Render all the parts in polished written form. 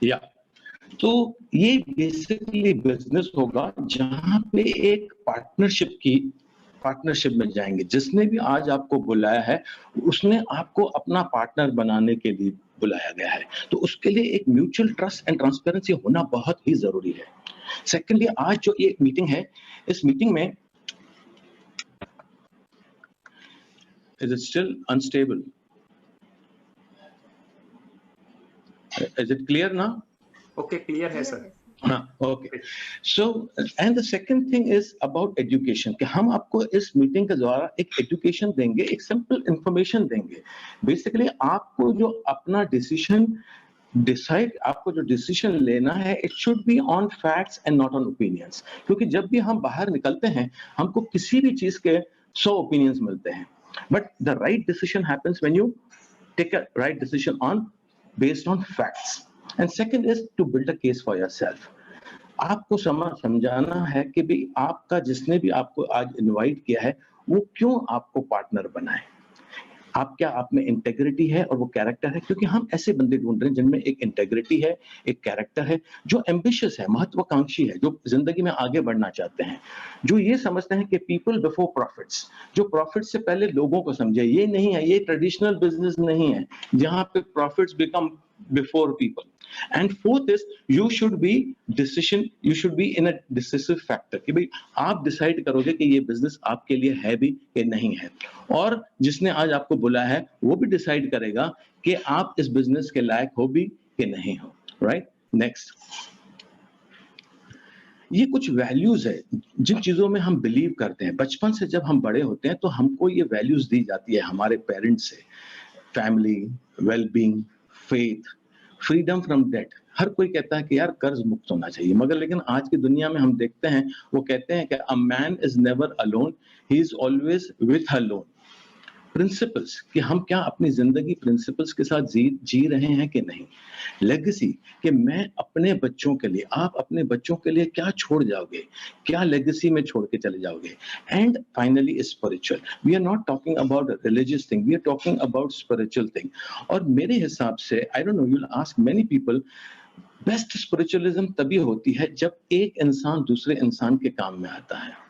या तो ये बेसिकली बिजनेस होगा जहां पे एक पार्टनरशिप में जाएंगे। जिसने भी आज आपको बुलाया है उसने आपको अपना पार्टनर बनाने के लिए बुलाया गया है, तो उसके लिए एक म्यूचुअल ट्रस्ट एंड ट्रांसपेरेंसी होना बहुत ही जरूरी है। सेकेंडली, आज जो ये मीटिंग है, इस मीटिंग में is it still unstable? Is it clear ना? ओके, क्लियर है sir. Okay, so and the second thing is about education, कि हम आपको इस मीटिंग के द्वारा एक एजुकेशन देंगे, एक सिंपल इंफॉर्मेशन देंगे। बेसिकली आपको जो अपना आपको जो डिसीजन लेना है, it should be on facts and not on opinions. क्योंकि जब भी हम बाहर निकलते हैं हमको किसी भी चीज के 100 ओपिनियंस मिलते हैं, but the right decision happens when you take a right decision on based on facts. And second is to build a case for yourself. आपको समझाना है कि भी आपका जिसने भी आपको आज इनवाइट किया है वो क्यों आपको पार्टनर बनाए। आप में इंटेग्रिटी है और वो कैरेक्टर है, क्योंकि हम ऐसे बंदे ढूंढ रहे हैं जिनमें एक इंटेग्रिटी है, एक कैरेक्टर है, जो एम्बिशियस है, महत्वाकांक्षी है, जो जिंदगी में आगे बढ़ना चाहते हैं, जो ये समझते हैं कि पीपल बिफोर प्रॉफिट्स, जो प्रॉफिट से पहले लोगों को समझे। ये नहीं है, ये ट्रेडिशनल बिजनेस नहीं है जहां पे profits become before people. And fourth is you should be in a decisive factor, कि भाई आप डिसाइड करोगे कि ये बिजनेस आपके लिए है भी कि नहीं है, और जिसने आज आपको बुलाया है वो भी डिसाइड करेगा कि आप इस बिजनेस के लायक हो भी कि नहीं हो। Right, next. ये कुछ वैल्यूज है जिन चीजों में हम बिलीव करते हैं। बचपन से जब हम बड़े होते हैं तो हमको ये वैल्यूज दी जाती है हमारे पेरेंट्स से, family, wellbeing, faith, freedom from debt. हर कोई कहता है कि यार कर्ज मुक्त होना चाहिए, मगर लेकिन आज की दुनिया में हम देखते हैं वो कहते हैं कि a man is never alone, he is always with her loan. Principles, कि हम क्या अपनी जिंदगी प्रिंसिपल्स के साथ जी रहे हैं कि नहीं। लेगेसी, कि मैं अपने बच्चों के लिए, आप अपने बच्चों के लिए क्या छोड़ जाओगे, क्या लेगेसी में छोड़ के चले जाओगे। And finally spiritual, we are not talking about religious thing, we are talking about spiritual thing. और मेरे हिसाब से, I don't know, you will ask many people, best spiritualism तभी होती है जब एक इंसान दूसरे इंसान के काम में आता है,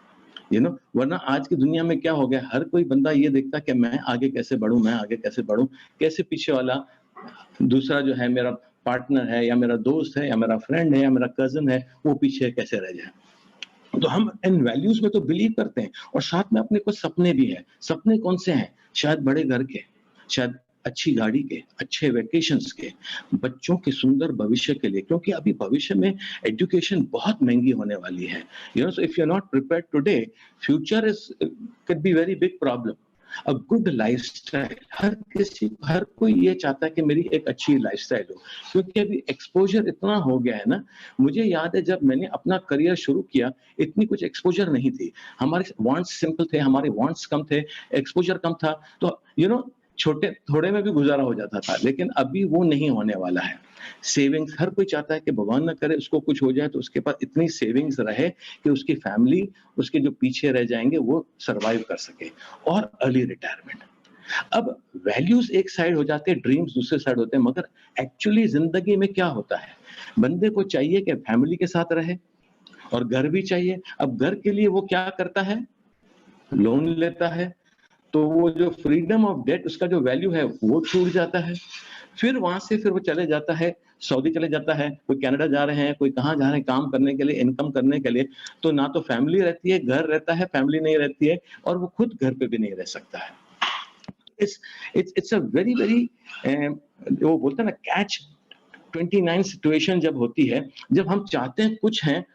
वरना आज की दुनिया में क्या हो गया, हर कोई बंदा ये देखता कि मैं आगे कैसे बढ़ूं, मैं आगे कैसे बढ़ूं, कैसे पीछे वाला दूसरा जो है मेरा पार्टनर है या मेरा दोस्त है या मेरा फ्रेंड है या मेरा कजन है वो पीछे कैसे रह जाए। तो हम इन वैल्यूज में तो बिलीव करते हैं, और साथ में अपने कुछ सपने भी हैं। सपने कौन से हैं? शायद बड़े घर के, शायद अच्छी गाड़ी के, अच्छे वेकेशंस के, बच्चों के सुंदर भविष्य के लिए, क्योंकि अभी भविष्य में एजुकेशन बहुत महंगी होने वाली है। So if you are not prepared today, future is can be very big problem. A good lifestyle, हर कोई ये चाहता है कि मेरी एक अच्छी लाइफस्टाइल हो, क्योंकि अभी एक्सपोजर इतना हो गया है ना। मुझे याद है जब मैंने अपना करियर शुरू किया, इतनी कुछ एक्सपोजर नहीं थी, हमारे वांट्स सिंपल थे, हमारे वांट्स कम थे, एक्सपोजर कम था, तो छोटे थोड़े में भी गुजारा हो जाता था। लेकिन अभी वो नहीं होने वाला है। सेविंग्स, हर कोई चाहता है कि भगवान न करे उसको कुछ हो जाए तो उसके पास इतनी सेविंग्स रहे कि उसकी फैमिली, उसके जो पीछे रह जाएंगे वो सरवाइव कर सके। और अर्ली रिटायरमेंट। अब वैल्यूज एक साइड हो जाते हैं, ड्रीम्स दूसरे साइड होते हैं, मगर एक्चुअली जिंदगी में क्या होता है, बंदे को चाहिए कि फैमिली के साथ रहे और घर भी चाहिए। अब घर के लिए वो क्या करता है, लोन लेता है, तो वो जो फ्रीडम ऑफ डेट, उसका जो वैल्यू है वो छूट जाता है। फिर वहां से फिर वो चले जाता है, सऊदी चले जाता है, कोई कनाडा जा रहे हैं, कोई कहाँ जा रहे हैं काम करने के लिए, इनकम करने के लिए। तो ना तो फैमिली रहती है, घर रहता है, फैमिली नहीं रहती है, और वो खुद घर पे भी नहीं रह सकता है। इट्स अ वेरी वेरी, वो बोलते हैं ना, कैच 29 सिचुएशन जब होती है, जब हम चाहते हैं कुछ है,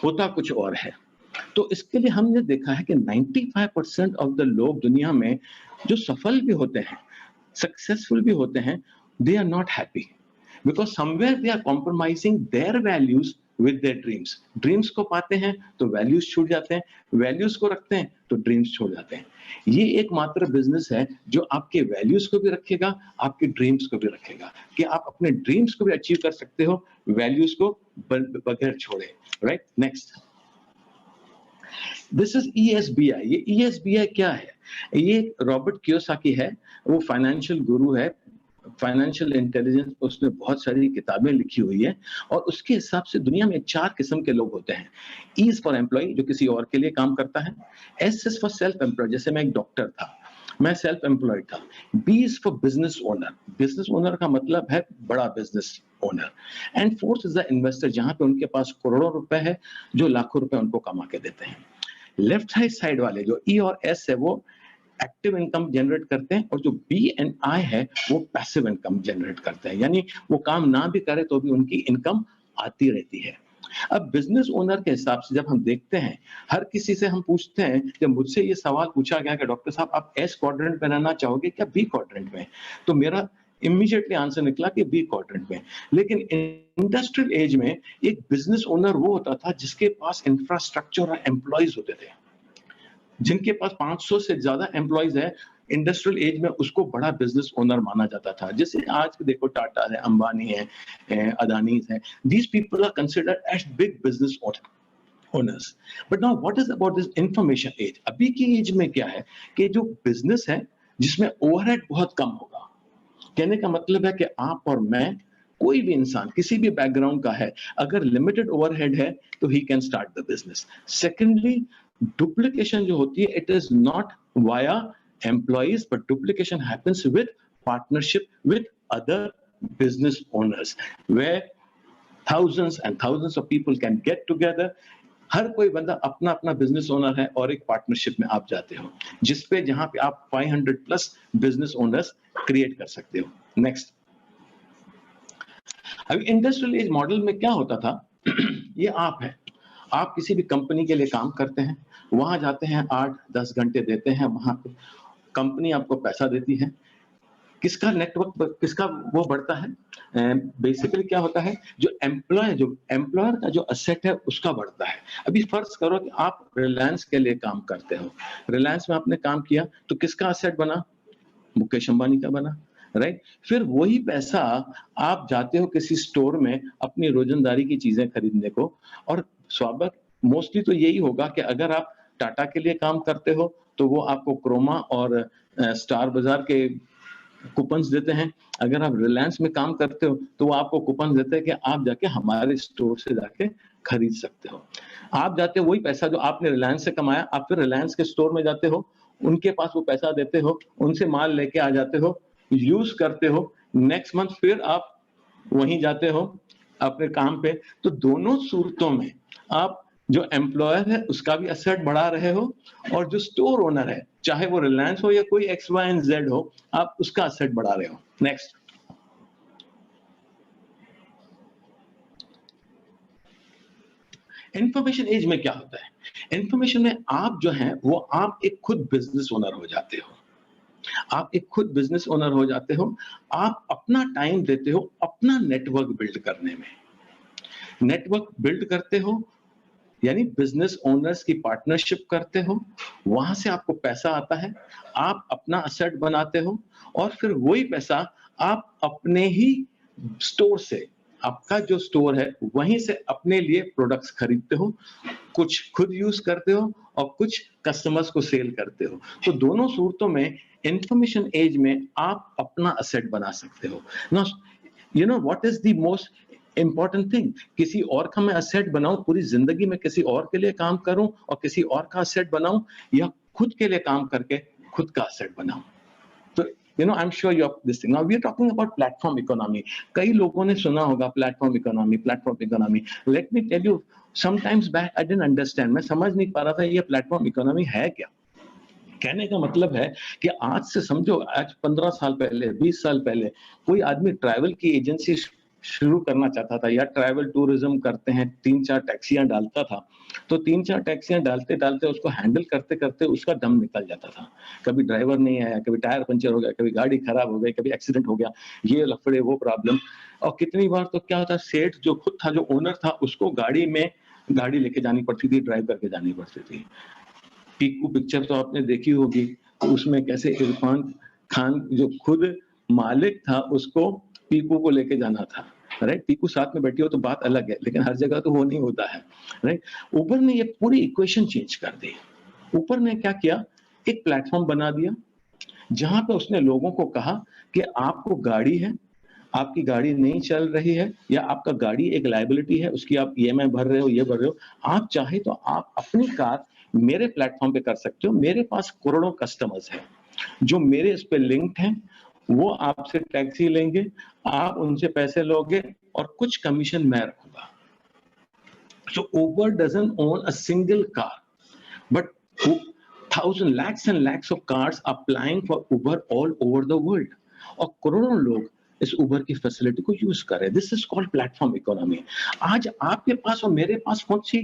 होता कुछ और है। तो इसके लिए हमने देखा है कि 95% ऑफ द लोग दुनिया में जो सफल भी होते हैं, सक्सेसफुल भी होते हैं, they are not happy, because somewhere they are compromising their values with their dreams. Dreams को पाते हैं तो वैल्यूज छूट जाते हैं, वैल्यूज को रखते हैं तो ड्रीम्स छोड़ जाते हैं। ये एकमात्र बिजनेस है जो आपके वैल्यूज को भी रखेगा, आपके ड्रीम्स को भी रखेगा, कि आप अपने ड्रीम्स को भी अचीव कर सकते हो वैल्यूज को बगैर छोड़े। Right, next. This is ESBI। ये ESBI क्या है? ये रॉबर्ट कियोसाकी है, वो फाइनेंशियल गुरु है, फाइनेंशियल इंटेलिजेंस, उसने बहुत सारी किताबें लिखी हुई है और उसके हिसाब से दुनिया में 4 किस्म के लोग होते हैं। ई इज फॉर एम्प्लॉय, जो किसी और के लिए काम करता है। S is for self employed, जैसे मैं एक डॉक्टर था, मैं सेल्फ एम्प्लॉयड था। B is for business owner, business owner का मतलब है बड़ा business owner. And fourth is the investor, जहां पे उनके पास करोड़ों रुपए है, जो लाखों रुपए उनको कमा के देते हैं। लेफ्ट हैंड साइड वाले जो ई और एस है, वो एक्टिव इनकम जनरेट करते हैं, और जो बी एंड आई है वो पैसिव इनकम जनरेट करते हैं, यानी वो काम ना भी करे तो भी उनकी इनकम आती रहती है। अब बिजनेस ओनर के हिसाब से जब हम देखते हैं, हर किसी से हम पूछते हैं, जब मुझसे ये सवाल पूछा गया कि डॉक्टर साहब आप एस क्वाड्रेंट में रहना चाहोगे क्या बी क्वाड्रेंट में, तो मेरा इमीडिएटली आंसर निकला कि बी क्वाड्रेंट में। लेकिन इंडस्ट्रियल एज में एक बिजनेस ओनर वो होता था जिसके पास इंफ्रास्ट्रक्चर और एम्प्लॉयज होते थे, जिनके पास 500 से ज्यादा एम्प्लॉयज है। इंडस्ट्रियल एज में उसको बड़ा बिजनेस ओनर माना जाता था। जैसे आज देखो टाटा है, अंबानी है, अदानी है, these people are considered as big business owners. But now what is about this information age? अभी की एज में क्या है कि जो बिजनेस है जिसमें ओवरहेड बहुत कम होगा। कहने का मतलब है कि आप और मैं, कोई भी इंसान किसी भी बैकग्राउंड का है, अगर लिमिटेड ओवरहेड है तो he can start the business. Secondly, duplication जो होती है, it is not via employees, but duplication happens with partnership with other business owners, where thousands and thousands of people can get together। हर कोई बंदा अपना अपना बिजनेस ओनर है और एक पार्टनरशिप में आप जाते हो, जिसपे जहां पे आप 500 प्लस बिजनेस ओनर्स क्रिएट कर सकते हो। नेक्स्ट, अभी इंडस्ट्रियल एज मॉडल में क्या होता था ये आप है, आप किसी भी कंपनी के लिए काम करते हैं, वहां जाते हैं, 8-10 घंटे देते हैं, वहां पे कंपनी आपको पैसा देती है। किसका नेटवर्क, किसका वो बढ़ता है? बेसिकली क्या होता है, जो एम्प्लॉयर का जो असेट है उसका बढ़ता है। अभी फर्ज करो कि आप रिलायंस के लिए काम करते हो, रिलायंस में आपने काम किया तो किसका असेट बना? मुकेश अंबानी का बना, राइट? फिर वही पैसा आप जाते हो किसी स्टोर में अपनी रोजमर्रा की चीजें खरीदने को, और स्वाभाविक मोस्टली तो यही होगा कि अगर आप टाटा के लिए काम करते हो तो वो आपको क्रोमा और स्टार बाजार के कूपन्स देते हैं। अगर आप रिलायंस में काम करते हो तो वो आपको कूपन देते हैं कि आप जाके हमारे स्टोर से जाके खरीद सकते हो। आप जाते हो, वही पैसा जो आपने रिलायंस से कमाया, आप फिर रिलायंस के स्टोर में जाते हो, उनके पास वो पैसा देते हो, उनसे माल लेके आ जाते हो, यूज करते हो, नेक्स्ट मंथ फिर आप वहीं जाते हो अपने काम पे। तो दोनों सूरतों में आप जो एम्प्लॉयर है उसका भी असेट बढ़ा रहे हो, और जो स्टोर ओनर है, चाहे वो रिलायंस हो या कोई एक्स वाई एंड जेड हो, आप उसका असेट बढ़ा रहे हो। नेक्स्ट, इंफॉर्मेशन एज में क्या होता है? इंफॉर्मेशन में आप जो है वो आप एक खुद बिजनेस ओनर हो जाते हो। आप एक खुद बिजनेस ओनर हो जाते हो, आप अपना टाइम देते हो अपना नेटवर्क बिल्ड करने में। नेटवर्क बिल्ड करते हो यानी बिजनेस ओनर्स की पार्टनरशिप करते हो, वहां से आपको पैसा आता है, आप अपना असेट बनाते हो, और फिर वही पैसा आप अपने ही स्टोर से, आपका जो स्टोर है वहीं से अपने लिए प्रोडक्ट्स खरीदते हो, कुछ खुद यूज करते हो और कुछ कस्टमर्स को सेल करते हो। तो दोनों सूरतों में इंफॉर्मेशन एज में आप अपना असेट बना सकते हो ना। You know what is the most important thing, किसी और का मैं असेट बनाऊं, पूरी जिंदगी में किसी और के लिए काम करूं और किसी और का असेट बनाऊं, या खुद के लिए काम करके खुद का असेट बनाऊं। तो I am sure you are this thing. Now we are talking about platform economy. कई लोगों ने सुना होगा platform economy, platform economy. Let me tell you, sometimes back I didn't understand, मैं समझ नहीं पा रहा था ये प्लेटफॉर्म इकोनॉमी है क्या। कहने का मतलब है कि आज से समझो, आज 15 साल पहले, 20 साल पहले कोई आदमी ट्रैवल की एजेंसी शुरू करना चाहता था या ट्रैवल टूरिज्म करते हैं, 3-4 टैक्सियां डालता था, तो 3-4 टैक्सियां डालते डालते उसको हैंडल करते करते उसका दम निकल जाता था। कभी ड्राइवर नहीं आया, कभी टायर पंचर हो गया, कभी गाड़ी खराब हो गई, कभी एक्सीडेंट हो गया, ये लफड़े वो प्रॉब्लम। और कितनी बार तो क्या होता, सेठ जो खुद था, जो ओनर था, उसको गाड़ी में गाड़ी लेके जानी पड़ती थी, ड्राइव करके जानी पड़ती थी। पीकू पिक्चर तो आपने देखी होगी, उसमें कैसे इरफान खान जो खुद मालिक था उसको पीकू को लेके जाना था, राइट? पीकू साथ में बैठी हो तो बात अलग है, लेकिन हर जगह तो वो नहीं होता है, राइट? उबर ने ये पूरी इक्वेशन चेंज कर दी। उबर ने क्या किया, एक प्लेटफॉर्म बना दिया जहां पे उसने लोगों को कहा कि आपको गाड़ी है, आपकी गाड़ी नहीं चल रही है या आपका गाड़ी एक लायबिलिटी है, उसकी आप ईएमआई भर रहे हो, ये भर रहे हो, आप चाहे तो आप अपनी कार मेरे प्लेटफॉर्म पे कर सकते हो। मेरे पास करोड़ों कस्टमर्स हैं जो मेरे इस पे लिंक्ड हैं, वो आपसे टैक्सी लेंगे, आप उनसे पैसे लोगे और कुछ कमीशन मैं रखूंगा। So Uber doesn't own a single car, but thousand lakhs and lakhs of cars are applying for Uber all over the world. और करोड़ों लोग इस उबर की फैसिलिटी को यूज कर रहे हैं। This is called platform economy. आज आपके पास और मेरे पास कौन सी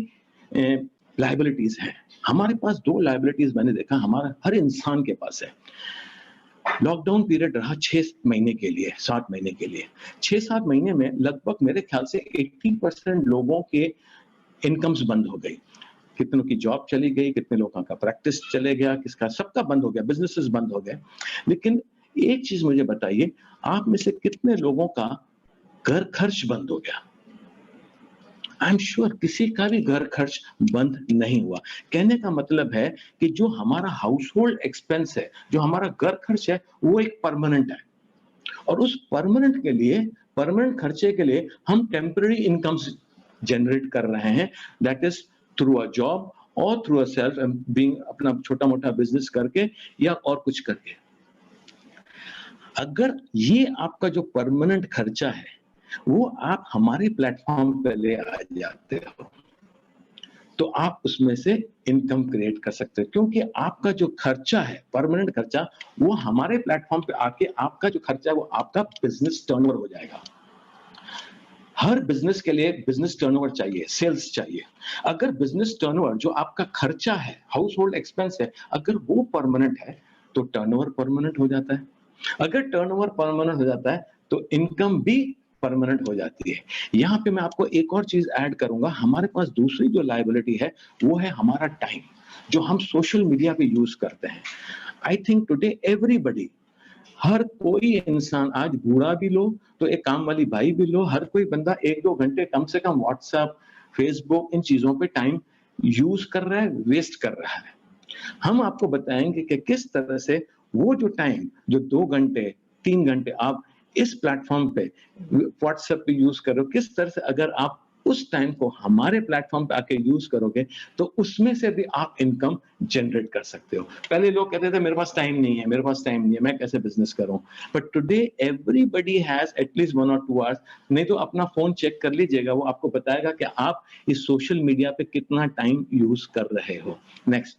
लाइबिलिटीज हैं? हमारे पास दो लाइबिलिटीज मैंने देखा हमारा हर इंसान के पास है। लॉकडाउन पीरियड रहा 6 महीने के लिए, 7 महीने के लिए। 6-7 महीने में लगभग मेरे ख्याल से 80% लोगों के इनकम्स बंद हो गई। कितनों की जॉब चली गई, कितने लोगों का प्रैक्टिस चले गया, किसका सबका बंद हो गया, बिजनेसेस बंद हो गए। लेकिन एक चीज मुझे बताइए, आप में से कितने लोगों का घर खर्च बंद हो गया? आई एम श्योर किसी का भी घर खर्च बंद नहीं हुआ। कहने का मतलब है कि जो हमारा हाउस होल्ड एक्सपेंस है, जो हमारा घर खर्च है, वो एक परमानेंट है और उस परमानेंट के लिए, परमानेंट खर्चे के लिए हम टेम्पररी इनकम्स जनरेट कर रहे हैं, that is through a job और थ्रू अ सेल्फ बीइंग, अपना छोटा मोटा बिजनेस करके या और कुछ करके। अगर ये आपका जो परमानेंट खर्चा है वो आप हमारे प्लेटफॉर्म पे ले आ जाते हो, तो आप उसमें से इनकम क्रिएट कर सकते हो, क्योंकि आपका जो खर्चा है, परमानेंट खर्चा, वो हमारे प्लेटफॉर्म पे आके आपका जो खर्चा है वो आपका बिजनेस टर्नओवर हो जाएगा। हर बिजनेस के लिए बिजनेस टर्नओवर चाहिए, सेल्स चाहिए। अगर बिजनेस टर्नओवर जो आपका खर्चा है, हाउस होल्ड एक्सपेंस है, अगर वो परमानेंट है तो टर्नओवर परमानेंट हो जाता है। अगर टर्नओवर परमानेंट हो जाता है तो इनकम भी परमानेंट हो जाती है। यहाँ पे मैं आपको एक और चीज ऐड करूंगा, हमारे पास दूसरी जो लायबिलिटी है वो है हमारा टाइम, जो हम सोशल मीडिया पे यूज करते हैं। आई थिंक टुडे एवरीबडी, हर कोई इंसान, आज बूढ़ा भी लो तो एक काम वाली भाई भी लो, हर कोई बंदा 1-2 घंटे कम से कम व्हाट्सएप, फेसबुक, इन चीजों पे टाइम यूज कर रहा है, वेस्ट कर रहा है। हम आपको बताएंगे कि किस तरह से वो जो टाइम, जो 2 घंटे 3 घंटे आप इस प्लेटफॉर्म पे व्हाट्सएप पे यूज कर रहे हो, किस तरह से अगर आप उस टाइम को हमारे प्लेटफॉर्म पे आके यूज करोगे तो उसमें से भी आप इनकम जनरेट कर सकते हो। पहले लोग कहते थे मेरे पास टाइम नहीं है, मेरे पास टाइम नहीं है, मैं कैसे बिजनेस करूं? But today everybody has at least 1 और 2 आवर्स। नहीं तो अपना फोन चेक कर लीजिएगा, वो आपको बताएगा कि आप इस सोशल मीडिया पे कितना टाइम यूज कर रहे हो। Next,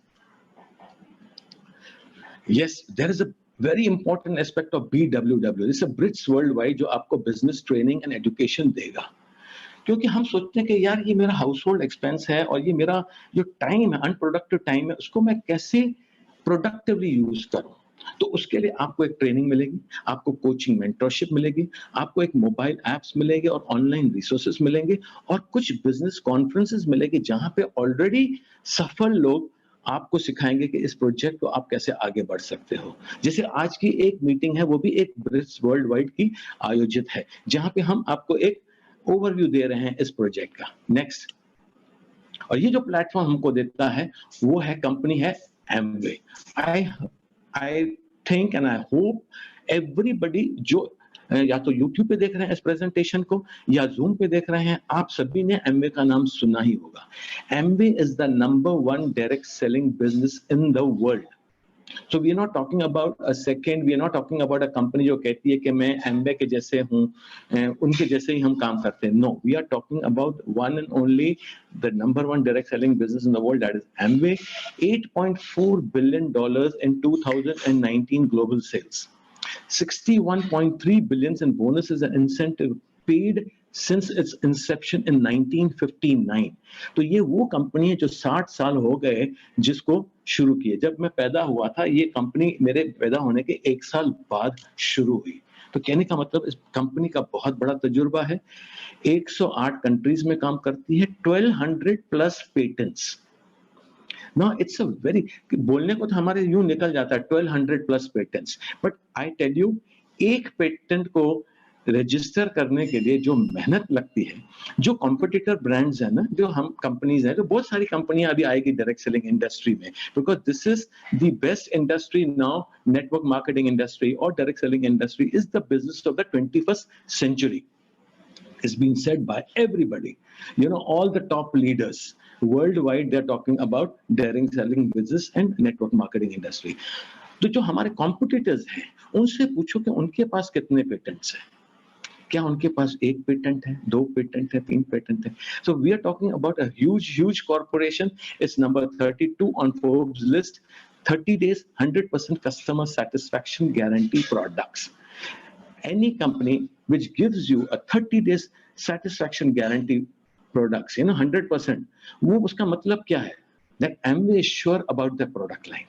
yes, there is a very important aspect of BWW. It's a Brits worldwide जो आपको बिजनेस ट्रेनिंग एंड एजुकेशन देगा। क्योंकि हम सोचते हैं कि यार ये मेरा हाउस होल्ड एक्सपेंस है और ये मेरा जो टाइम है, अनप्रोडक्टिव टाइम है, उसको मैं कैसे प्रोडक्टिवली यूज करूं। तो उसके लिए आपको एक ट्रेनिंग मिलेगी, आपको कोचिंग मेंटरशिप मिलेगी, आपको एक मोबाइल एप्स मिलेंगे और ऑनलाइन रिसोर्सेज मिलेंगे और कुछ बिजनेस कॉन्फ्रेंसेस मिलेगी जहां पे ऑलरेडी सफल लोग आपको सिखाएंगे कि इस प्रोजेक्ट को आप कैसे आगे बढ़ सकते हो। जैसे आज की एक मीटिंग है, वो भी एक ब्रिट्स वर्ल्ड वाइड की आयोजित है, जहां पे हम आपको एक ओवरव्यू दे रहे हैं इस प्रोजेक्ट का। नेक्स्ट, और ये जो प्लेटफॉर्म हमको देता है वो है, कंपनी है Amway. I think and I hope everybody जो या तो YouTube पे देख रहे हैं इस प्रेजेंटेशन को या Zoom पे देख रहे हैं, आप सभी ने एमवे का नाम सुना ही होगा। Amway is the number 1 direct selling business in the world. So we are not talking about a second, we are not talking about a company जो कहती है कि मैं एमवे के जैसे हूँ, उनके जैसे ही हम काम करते हैं। No, we are talking about one and only the number 1 direct selling business in the world, that is Amway. $8.4 billion in 2019 global sales. 61.3 billion in bonuses and incentive paid since its inception in 1959. तो ये वो company है जो 60 साल हो गए जिसको शुरू किए। जब मैं पैदा हुआ था, ये कंपनी मेरे पैदा होने के 1 साल बाद शुरू हुई। तो कहने का मतलब इस कंपनी का बहुत बड़ा तजुर्बा है। 108 कंट्रीज में काम करती है, 1200 plus patents. Now it's a very, बोलने को तो हमारे यूं निकल जाता है 1200 plus patents, but I tell you, एक पेटेंट को रजिस्टर करने के लिए जो मेहनत लगती है, जो कॉम्पिटिटर ब्रांड्स है ना, जो हम कंपनीज हैं, तो बहुत सारी कंपनियां अभी आएगी डायरेक्ट सेलिंग इंडस्ट्री में, because this is the best industry now. Network marketing industry और direct selling industry is the business of the 21st century. It's been said by everybody. You know, all the top leaders worldwide, they're talking about direct selling business and network marketing industry. तो जो हमारे competitors हैं, उनसे पूछो कि उनके पास कितने patents हैं. क्या उनके पास 1 पेटेंट है, 2 पेटेंट है, 3 पेटेंट है? So we are talking about a huge corporation. It's number 32 on Forbes list. 30 days, 100% customer satisfaction guarantee products. Any company which gives you a 30 days satisfaction guarantee products, 100%, वो उसका मतलब क्या है? That Amway is sure about the product line.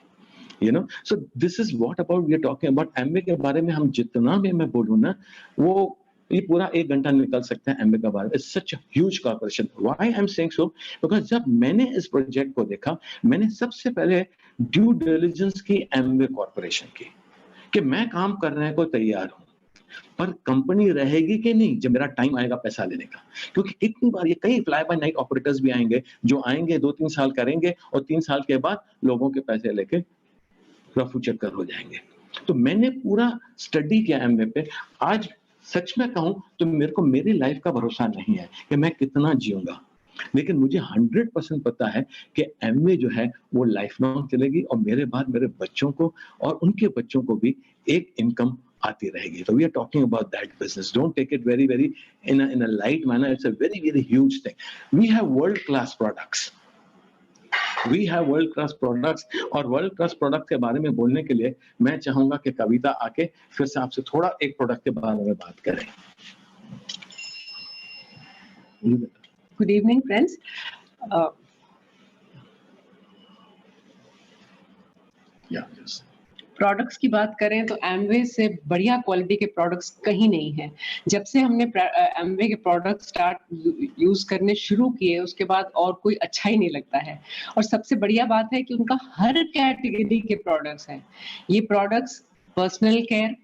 So this is what about we are talking about. Amway के बारे में हम जितना भी मैं बोलूँ ना, वो ये पूरा 1 घंटा निकल सकता है Amway के बारे में. It's such a huge corporation. Why I'm saying so? Because जब मैंने इस प्रोजेक्ट को देखा, मैंने सबसे पहले ड्यू डिलिजेंस की Amway कॉर्पोरेशन की, कि मैं काम करने को तैयार हूँ, पर कंपनी रहेगी कि नहीं जब मेरा टाइम आएगा पैसा लेने का. क्योंकि कितनी बार ये कई फ्लाई बाय नाइट ऑपरेटर्स भी आएंगे, जो आएंगे 2-3 साल करेंगे और 3 साल के बाद लोगों के पैसे लेके रफू चक्कर हो जाएंगे. तो मैंने पूरा स्टडी किया एमवे पे. आज सच में कहूं तो मेरे को मेरी लाइफ का भरोसा नहीं है कि मैं कितना जीऊंगा, लेकिन मुझे 100% पता है कि एमवे जो है वो लाइफ लॉन्ग चलेगी और मेरे बाद मेरे बच्चों को और उनके बच्चों को भी एक इनकम आती रहेगी. So we are talking about that business. Don't take it very in a light manner. It's a very huge thing. We have world class products. और वर्ल्ड क्लास प्रोडक्ट के बारे में बोलने के लिए मैं चाहूंगा कि कविता आके फिर से आपसे थोड़ा एक प्रोडक्ट के बारे में बात करें. Good evening, friends. Yes. Products की बात करें तो एमवे से बढ़िया क्वालिटी के प्रोडक्ट्स कहीं नहीं है. जब से हमने एमवे के प्रोडक्ट स्टार्ट यूज करने शुरू किए, उसके बाद और कोई अच्छा ही नहीं लगता है. और सबसे बढ़िया बात है कि उनका हर कैटेगरी के प्रोडक्ट्स हैं. ये products personal care,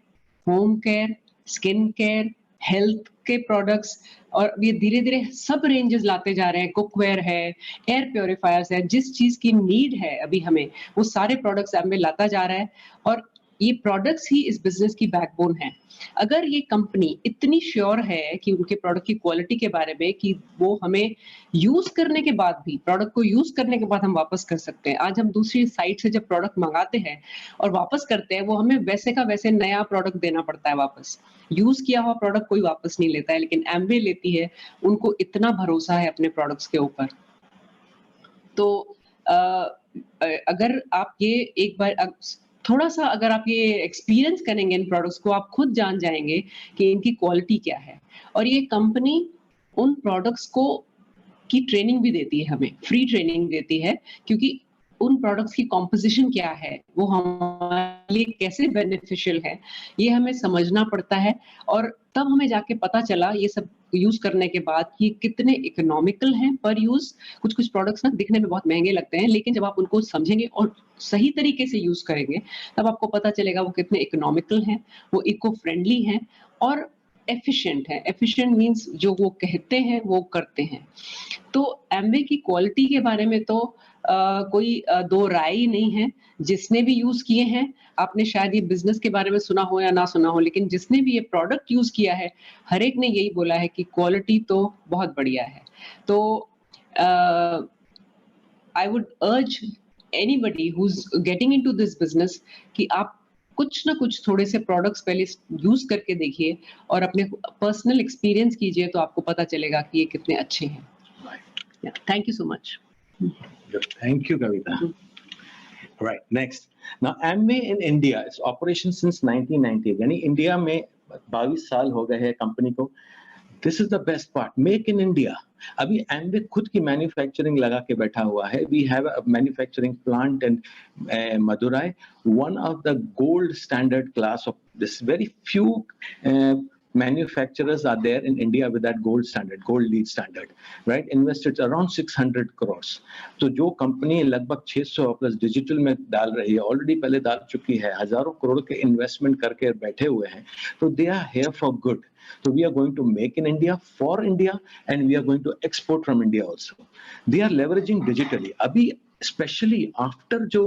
home care, skin care, health के प्रोडक्ट्स, और ये धीरे धीरे सब रेंजेस लाते जा रहे हैं. कुकवेयर है, एयर प्योरीफायर्स है, जिस चीज की नीड है अभी हमें, वो सारे प्रोडक्ट्स एमवे लाता जा रहा है. और ये प्रोडक्ट्स ही इस बिजनेस की बैकबोन है. अगर ये कंपनी इतनी श्योर है कि उनके प्रोडक्ट की क्वालिटी के बारे में, कि वो हमें यूज करने के बाद भी, प्रोडक्ट को यूज करने के बाद हम वापस कर सकते हैं. आज हम दूसरी साइट से जब प्रोडक्ट मंगाते हैं और वापस करते हैं, वो हमें वैसे का वैसे नया प्रोडक्ट देना पड़ता है वापस. यूज किया हुआ प्रोडक्ट कोई वापस नहीं लेता है, लेकिन एमवे लेती है. उनको इतना भरोसा है अपने प्रोडक्ट्स के ऊपर. तो अगर आप ये एक बार थोड़ा सा अगर आप ये एक्सपीरियंस करेंगे इन प्रोडक्ट्स को, आप खुद जान जाएंगे कि इनकी क्वालिटी क्या है. और ये कंपनी उन प्रोडक्ट्स को की ट्रेनिंग भी देती है, हमें फ्री ट्रेनिंग देती है, क्योंकि उन प्रोडक्ट्स की कॉम्पोजिशन क्या है, वो हमारे लिए कैसे बेनिफिशियल है, ये हमें समझना पड़ता है. और तब हमें जाके पता चला ये सब यूज करने के बाद कि कितने इकोनॉमिकल हैं पर यूज. कुछ प्रोडक्ट्स ना दिखने में बहुत महंगे लगते हैं, लेकिन जब आप उनको समझेंगे और सही तरीके से यूज करेंगे, तब आपको पता चलेगा वो कितने इकोनॉमिकल हैं, वो इको फ्रेंडली हैं और एफिशिएंट है. एफिशिएंट मींस जो वो कहते हैं वो करते हैं. तो एमवे की क्वालिटी के बारे में तो कोई दो राय ही नहीं है. जिसने भी यूज किए हैं, आपने शायद ये बिजनेस के बारे में सुना हो या ना सुना हो, लेकिन जिसने भी ये प्रोडक्ट यूज किया है, हर एक ने यही बोला है कि क्वालिटी तो बहुत बढ़िया है. तो आई वुड अर्ज anybody who is getting into this business कि आप कुछ ना कुछ थोड़े से प्रोडक्ट्स पहले यूज करके देखिए और अपने पर्सनल एक्सपीरियंस कीजिए, तो आपको पता चलेगा कि ये कितने अच्छे हैं. Thank you so much. Thank you, Kavita. Right, next. Now, Amway in India, it's operation since 1990. यानी इंडिया में 22 साल हो गए हैं कंपनी को. This is the best part. Make in India. अभी Amway खुद की मैन्युफैक्चरिंग लगा के बैठा हुआ है. We have a manufacturing plant in Madurai, one of the gold standard class of this. Very few manufacturers are there in India with that gold standard, gold lead standard, right? Invested around 600 crores. तो जो company लगभग 600 plus digital में डाल रही है, already पहले डाल चुकी है, हजारों करोड़ के इन्वेस्टमेंट करके बैठे हुए हैं, तो they are here for good. So we are going to make in India for India and we are going to export from India also. They are leveraging digitally. अभी स्पेशली आफ्टर जो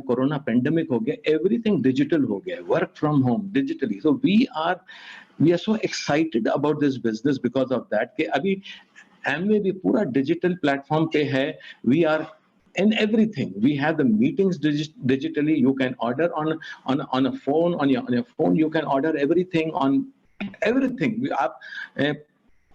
corona pandemic हो गया, everything digital हो गया, work from home digitally. So we are so excited about this business because of that कि अभी Amway भी पूरा डिजिटल प्लेटफॉर्म पे है. We are in everything. We have the meetings digitally. You can order on a phone, on your phone. You can order everything on everything. आप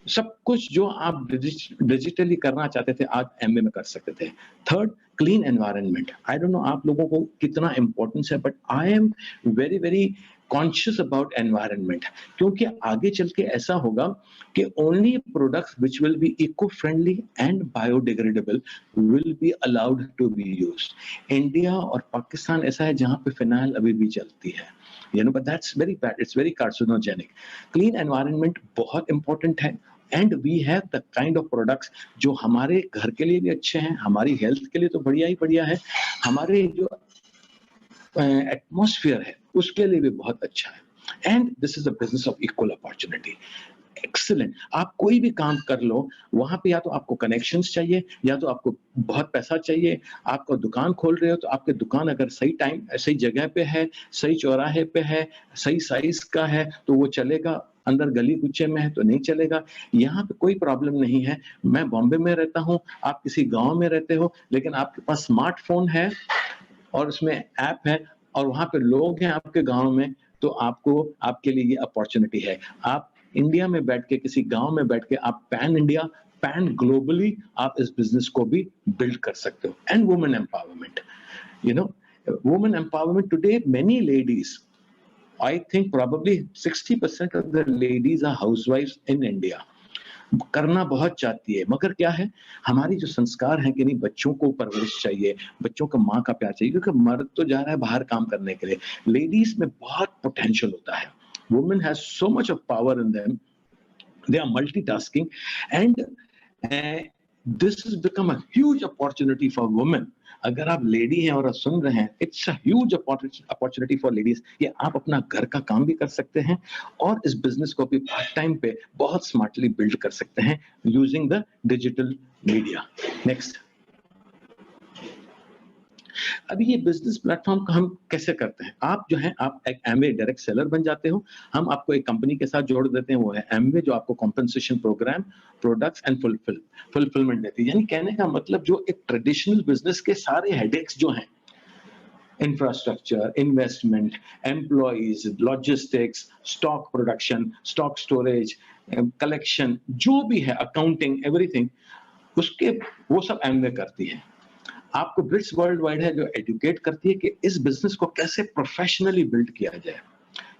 सब कुछ जो आप डिजिटली करना चाहते थे आज एमवे में कर सकते थे. Third, clean environment. I don't know आप लोगों को कितना इंपॉर्टेंस है, but I am very very conscious about environment, क्योंकि आगे चल के ऐसा होगा कि only products which will be eco friendly and biodegradable will be allowed to be used. India और पाकिस्तान ऐसा है जहां पे फिनाइल अभी भी चलती है, but that's very bad. It's very carcinogenic. Clean environment बहुत important है. And we have the kind of products जो हमारे घर के लिए भी अच्छे हैं, हमारी हेल्थ के लिए तो बढ़िया ही बढ़िया है, हमारे जो एटमॉस्फेयर है उसके लिए भी बहुत अच्छा है. And this is the business of equal opportunity. Excellent. आप कोई भी काम कर लो, वहां पे या तो आपको कनेक्शंस चाहिए या तो आपको बहुत पैसा चाहिए. आपको दुकान खोल रहे हो तो आपके दुकान अगर सही टाइम सही जगह पे है, सही चौराहे पे है, सही साइज का है तो वो चलेगा. अंदर गली कुचे में है तो नहीं चलेगा. यहाँ पे कोई प्रॉब्लम नहीं है. मैं बॉम्बे में रहता हूँ, आप किसी गांव में रहते हो, लेकिन आपके पास स्मार्टफोन है और उसमें ऐप है और वहां पे लोग हैं आपके गांव में, तो आपको आपके लिए ये अपॉर्चुनिटी है. आप इंडिया में बैठ के, किसी गांव में बैठ के आप पैन इंडिया, पैन ग्लोबली आप इस बिजनेस को भी बिल्ड कर सकते हो. And women empowerment, women empowerment today, many ladies, I think probably 60% of the ladies are housewives in India. करना बहुत चाहती है, मगर क्या है, हमारी जो संस्कार है कि नहीं, बच्चों को परवरिश चाहिए, बच्चों को माँ का प्यार चाहिए, क्योंकि मर्द तो जा रहा है बाहर काम करने के लिए. लेडीज में बहुत पोटेंशियल होता है. Women has so much of power in them. They are multitasking and this has become a huge opportunity for women. अगर आप लेडी हैं और सुन रहे हैं, it's a huge opportunity for ladies. ये आप अपना घर का काम भी कर सकते हैं और इस बिजनेस को भी पार्ट टाइम पे बहुत स्मार्टली बिल्ड कर सकते हैं using the digital media. Next. अभी ये बिजनेस प्लेटफॉर्म का हम कैसे करते हैं? आप जो है, आप एक एमवे डायरेक्ट सेलर बन जाते हो. हम आपको एक कंपनी के साथ जोड़ देते हैं, वो है एमवे, जो आपको compensation programme, products and fulfilment देती है. यानी कहने का मतलब जो एक ट्रेडिशनल बिजनेस के सारे हेडेक्स जो हैं, infrastructure, investment, employees, logistics, stock production, stock storage, collection, जो भी है, अकाउंटिंग, एवरीथिंग, उसके वो सब एमवे करती है. आपको ब्रिट्स वर्ल्ड वाइड है जो एजुकेट करती है कि इस बिजनेस को कैसे प्रोफेशनली बिल्ड किया जाए.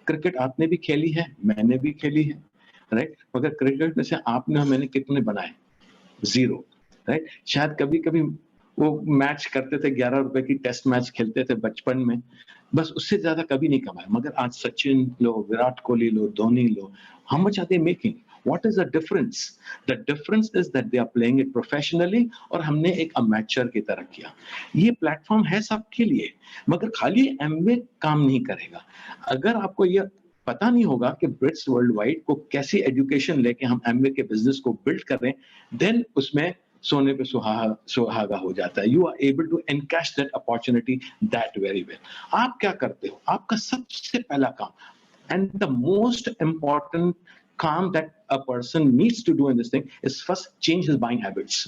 क्रिकेट आपने भी खेली है, मैंने भी खेली है, राइट? मगर क्रिकेट में से आपने और मैंने कितने बनाए? 0, राइट? शायद कभी कभी वो मैच करते थे, 11 रुपए की टेस्ट मैच खेलते थे बचपन में, बस उससे ज्यादा कभी नहीं कमाए. मगर आज सचिन लो, विराट कोहली लो, धोनी लो, how much are they making? What is the difference? The difference is that they are playing it professionally और हमने एक अमेचर की तरह किया. ये प्लेटफॉर्म है सबके लिए, मगर खाली एमवे काम नहीं करेगा. अगर आपको ये पता नहीं होगा कि ब्रिट्स वर्ल्ड वाइड को कैसी एजुकेशन लेके हम एमवे के बिजनेस को बिल्ड कर रहे हैं, देन उसमें सोने पे सुहागा हो जाता है. You are able to encash that opportunity that very well. आप क्या करते हो? आपका सबसे पहला काम एंड द मोस्ट इंपॉर्टेंट काम that a person needs to do in this thing is first change his buying habits.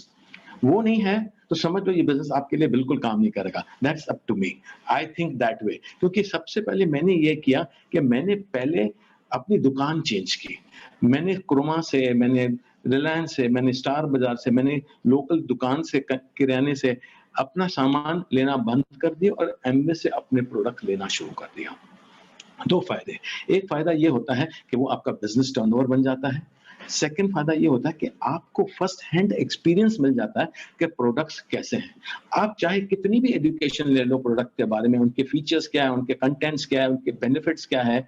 वो नहीं है तो समझ लो ये बिजनेस आपके लिए बिल्कुल काम नहीं करेगा. That's up to me. I think that way. क्योंकि सबसे पहले मैंने ये किया कि मैंने पहले अपनी दुकान चेंज की. मैंने क्रोमा से, मैंने रिलायंस से, मैंने स्टार बाजार से, मैंने लोकल दुकान से, किराने से अपना सामान लेना बंद कर दिया और एमवे से अपने प्रोडक्ट लेना शुरू कर दिया. 2 फायदे. एक फायदा ये होता है कि वो आपका बिजनेस टर्नओवर बन जाता है. सेकंड फायदा ये होता है कि आपको फर्स्ट हैंड एक्सपीरियंस मिल जाता है कि प्रोडक्ट्स कैसे हैं. आप चाहे कितनी भी एजुकेशन ले लो प्रोडक्ट के बारे में, उनके फीचर्स क्या है, उनके कंटेंट्स क्या है, उनके बेनिफिट्स क्या है,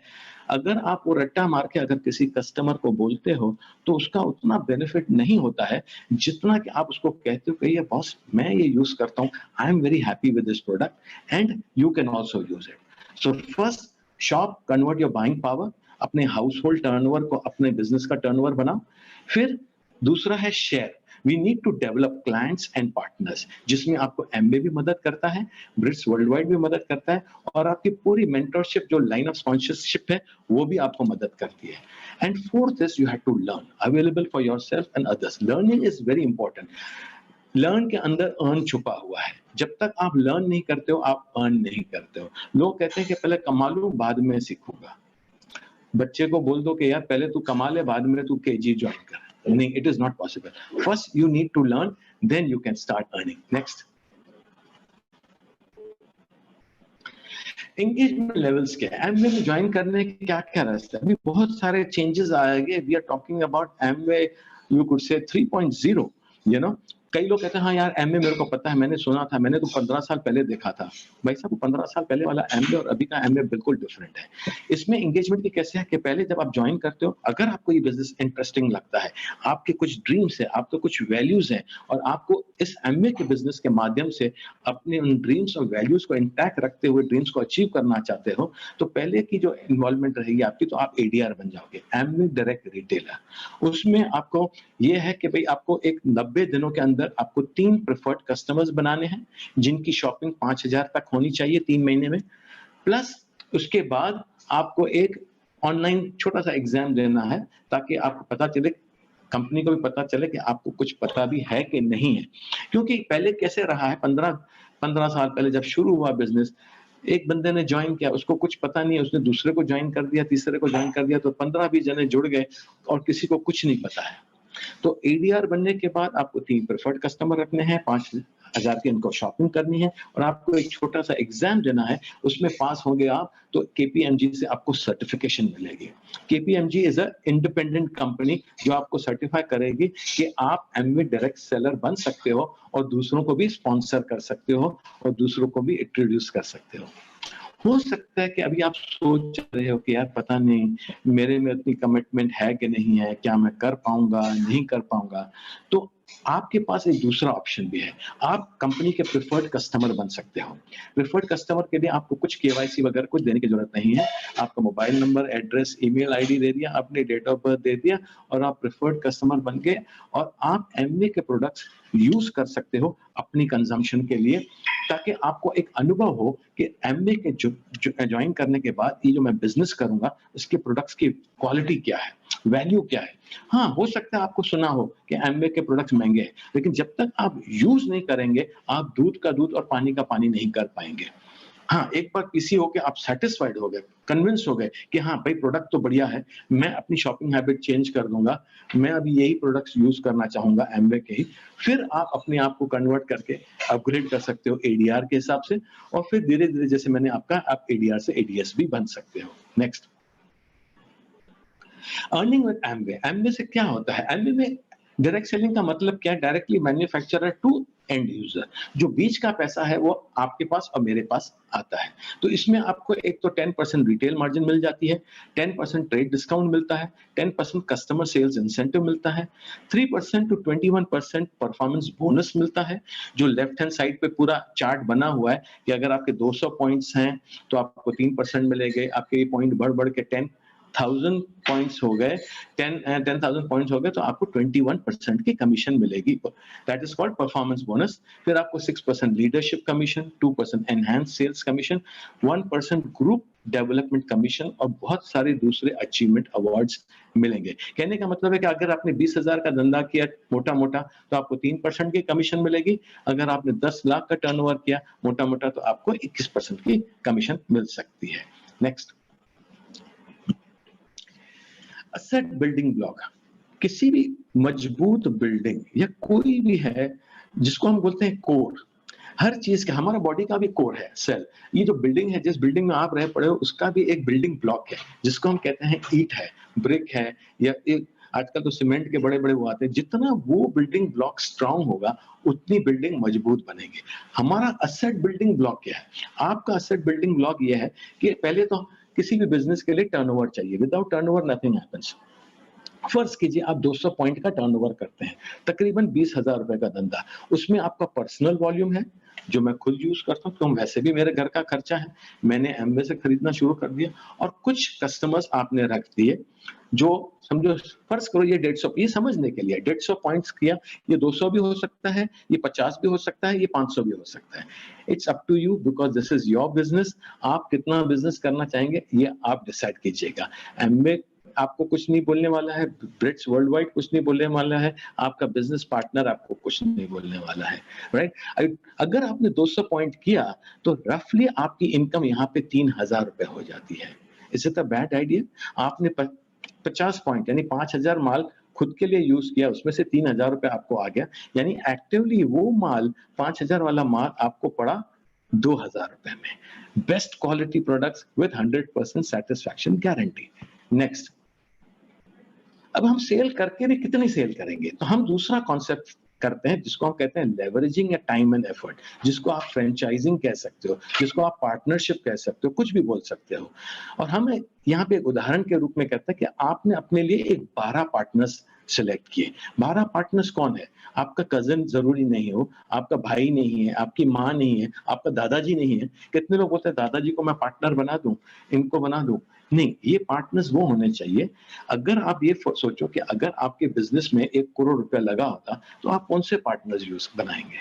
अगर आप वो रट्टा मार के अगर किसी कस्टमर को बोलते हो, तो उसका उतना बेनिफिट नहीं होता है, जितना कि आप उसको कहते हो कि ये बॉस मैं ये यूज़ करता हूँ, I am very happy with this product and you can also use it. So first shop convert your buying power, अपने हाउस होल्ड टर्नओवर को अपने बिजनेस का टर्नओवर बनाओ। फिर दूसरा है share, we need to develop clients and partners, जिसमें आपको एमबे भी मदद करता है, ब्रिट्स वर्ल्ड वाइड भी मदद करता है, और आपकी पूरी मेंटरशिप जो लाइन ऑफ स्पॉन्सरशिप है वो भी आपको मदद करती है। And fourth is you have to learn available for yourself and others. Learning is very important. Learn के अंदर अर्न छुपा हुआ है। जब तक आप लर्न नहीं करते हो आप अर्न नहीं करते हो। लोग कहते हैं कि पहले कमा लूं बाद में सीखूंगा। बच्चे को बोल दो कि यार पहले तू कमा ले बाद में तू केजी ज्वाइन कर, नहीं, it is not possible. First you need to learn, then you can start earning. Next, engagement levels क्या है, एमवे में ज्वाइन करने के क्या क्या रास्ते हैं? अभी बहुत सारे चेंजेस आएंगे। We are talking about Amway, you could say 3.0, you know. कई लोग कहते हैं हाँ यार एमवे मेरे को पता है, मैंने सुना था, मैंने तो 15 साल पहले देखा था। भाई साहब 15 साल पहले वाला एमवे और अभी का एमवे बिल्कुल डिफरेंट है। इसमें एंगेजमेंट की कैसे है कि पहले जब आप ज्वाइन करते हो, अगर आपको ये बिजनेस इंटरेस्टिंग लगता है, आपके कुछ ड्रीम्स है, आपके कुछ वैल्यूज हैं, और आपको इस एमवे के बिजनेस के माध्यम से अपने उन ड्रीम्स और वैल्यूज को इंटैक्ट रखते हुए ड्रीम्स को अचीव करना चाहते हो, तो पहले की जो इन्वॉल्वमेंट रहेगी आपकी, तो आप एडीआर बन जाओगे, एमवे डायरेक्ट रिटेलर। उसमें आपको ये है कि भाई आपको एक 90 दिनों के अंदर आपको 3 प्रेफर्ड कस्टमर्स बनाने हैं, जिनकी शॉपिंग 5,000 तक होनी चाहिए 3 महीने में। प्लस उसके बाद आपको एक ऑनलाइन छोटा सा एग्जाम देना है, ताकि आपको पता चले, कंपनी को भी पता चले कि आपको कुछ पता भी है कि नहीं है। क्योंकि पहले कैसे रहा है, 15 साल पहले जब शुरू हुआ बिजनेस, एक बंदे ने ज्वाइन किया, उसको कुछ पता नहीं है, उसने दूसरे को ज्वाइन कर दिया, तीसरे को ज्वाइन कर दिया, तो 15-20 जने जुड़ गए और किसी को कुछ नहीं पता है। तो एडीआर बनने के बाद आपको 3 प्रेफर्ड कस्टमर रखने हैं, 5,000 की इनको शॉपिंग करनी है, और आपको एक छोटा सा एग्जाम देना है। उसमें पास होंगे आप तो केपीएमजी से आपको सर्टिफिकेशन मिलेगी। KPMG is a independent company जो आपको सर्टिफाई करेगी कि आप एमवे डायरेक्ट सेलर बन सकते हो, और दूसरों को भी स्पॉन्सर कर सकते हो, और दूसरों को भी इंट्रोड्यूस कर सकते हो। हो सकता है कि अभी आप सोच रहे हो कि यार पता नहीं मेरे में इतनी कमिटमेंट है कि नहीं है, क्या मैं कर पाऊंगा नहीं कर पाऊंगा। तो आपके पास एक दूसरा ऑप्शन भी है, आप कंपनी के प्रेफर्ड कस्टमर बन सकते हो। प्रेफर्ड कस्टमर के लिए आपको कुछ केवाईसी वगैरह कुछ देने की जरूरत नहीं है। आपका mobile number, address, email ID दे दिया, अपने डेट ऑफ बर्थ दे दिया, और आप प्रेफर्ड कस्टमर बन गए, और आप एमवे के प्रोडक्ट्स यूज कर सकते हो अपनी कंजम्पशन के लिए, ताकि आपको एक अनुभव हो कि एमवे के ज्वाइन करने के बाद ये जो मैं बिजनेस करूंगा इसके प्रोडक्ट्स की क्वालिटी क्या है, वैल्यू क्या है। हाँ, हो सकता है आपको सुना हो कि एमवे के प्रोडक्ट्स महंगे हैं, लेकिन जब तक आप यूज नहीं करेंगे आप दूध का दूध और पानी का पानी नहीं कर पाएंगे। हाँ, एक बार पीसी होके आप सेटिस्फाइड हो गए, कन्विंस हो गए कि हाँ भाई प्रोडक्ट तो बढ़िया है, मैं अपनी शॉपिंग हैबिट चेंज कर दूंगा, मैं अभी यही प्रोडक्ट्स यूज करना चाहूंगा एमवे के ही, फिर आप अपने आप को कन्वर्ट करके अपग्रेड कर सकते हो एडीआर के हिसाब से, और फिर धीरे धीरे जैसे मैंने आपका, आप एडीआर से एडीएस भी बन सकते हो। Next, earning with Amway. Amway से क्या होता है, एमवे में डायरेक्ट सेलिंग का मतलब क्या है, directly manufacturer to end user. जो बीच का पैसा है वो आपके पास और मेरे पास आता है। तो इसमें आपको एक तो 10% रिटेल मार्जिन मिल जाती है, 10% ट्रेड डिस्काउंट मिलता है, 10% कस्टमर सेल्स इंसेंटिव मिलता है, 3% टू 21% परफॉर्मेंस बोनस मिलता है। जो लेफ्ट हैंड साइड पे पूरा चार्ट बना हुआ है कि अगर आपके 200 पॉइंट्स हैं तो आपको 3% मिलेंगे, आपके ये पॉइंट बढ़ बढ़ के 10,000 पॉइंट्स हो गए, 10,000 पॉइंट्स हो गए तो आपको 21% की कमीशन मिलेगी, that is called performance bonus. फिर आपको 6% leadership commission, 2% enhance sales commission, 1% group development commission, और बहुत सारे दूसरे अचीवमेंट अवार्ड्स मिलेंगे। कहने का मतलब है कि अगर आपने 20,000 का धंधा किया मोटा मोटा तो आपको 3% की कमीशन मिलेगी, अगर आपने 10 लाख का टर्नओवर किया मोटा मोटा तो आपको 21% की कमीशन मिल सकती है। Next, asset building block. किसी भी मजबूत बिल्डिंग या कोई भी है जिसको हम बोलते हैं कोर, हर चीज का, हमारा बॉडी का भी कोर है सेल। ये जो बिल्डिंग है, जिस बिल्डिंग में आप रह पड़े हो उसका भी एक बिल्डिंग ब्लॉक है, जिसको हम कहते हैं ईंट है, ब्रिक है, या एक आजकल तो सीमेंट के बड़े बड़े वो आते हैं। जितना वो बिल्डिंग ब्लॉक स्ट्रांग होगा उतनी बिल्डिंग मजबूत बनेगी। हमारा असेट बिल्डिंग ब्लॉक क्या है, आपका असेट बिल्डिंग ब्लॉक ये है कि पहले तो किसी भी बिजनेस के लिए टर्नओवर चाहिए, विदाउट टर्नओवर नथिंग हैपेंस। फर्ज कीजिए आप 200 पॉइंट का टर्नओवर करते हैं, तकरीबन 20,000 रुपए का धंधा, उसमें आपका पर्सनल वॉल्यूम है जो मैं खुद यूज करता हूँ, क्यों वैसे भी मेरे घर का खर्चा है, मैंने एमवे से खरीदना शुरू कर दिया, और कुछ कस्टमर्स आपने रख दिए जो समझो, फर्ज करो ये 150, ये समझने के लिए 150 पॉइंट्स किया, ये 200 भी हो सकता है, ये 50 भी हो सकता है, ये 500 भी हो सकता है। It's up to you, because this is your business. आप कितना बिजनेस करना चाहेंगे ये आप डिसाइड कीजिएगा। एमवे आपको कुछ नहीं बोलने वाला है, ब्रिट्स वर्ल्ड वाइड कुछ नहीं बोलने वाला है, आपका बिजनेस पार्टनर आपको कुछ नहीं बोलने वाला है, राइट। अगर आपने 200 पॉइंट किया तो रफली आपकी इनकम यहाँ पे 3,000 रुपए हो जाती है। Is it a bad idea? आपने 50 पॉइंट यानी 5,000 माल खुद के लिए यूज किया, उसमें से 3,000 रुपए आपको आ गया, यानी एक्टिवली वो माल 5,000 वाला माल आपको पड़ा 2,000 रुपए में। Best quality products with 100% satisfaction guarantee. Next, अब हम सेल करके भी कितनी सेल करेंगे, तो हम दूसरा कॉन्सेप्ट करते हैं जिसको हम कहते हैं लेवरेजिंग या टाइम एंड एफर्ट, जिसको आप फ्रेंचाइजिंग कह सकते हो, जिसको आप पार्टनरशिप कह सकते हो, कुछ भी बोल सकते हो। और हम यहाँ पे एक उदाहरण के रूप में कहते हैं कि आपने अपने लिए एक 12 पार्टनर्स सिलेक्ट किए। 12 पार्टनर्स कौन है? आपका कजन जरूरी नहीं हो, आपका भाई नहीं है, आपकी माँ नहीं है, आपका दादाजी नहीं है। कितने लोग बोलते हैं दादाजी को मैं पार्टनर बना दूं, इनको बना दूं। नहीं, ये पार्टनर्स वो होने चाहिए। अगर आप ये सोचो कि अगर आपके बिजनेस में 1 करोड़ रुपया लगा होता तो आप कौन से पार्टनर्स यूज बनाएंगे?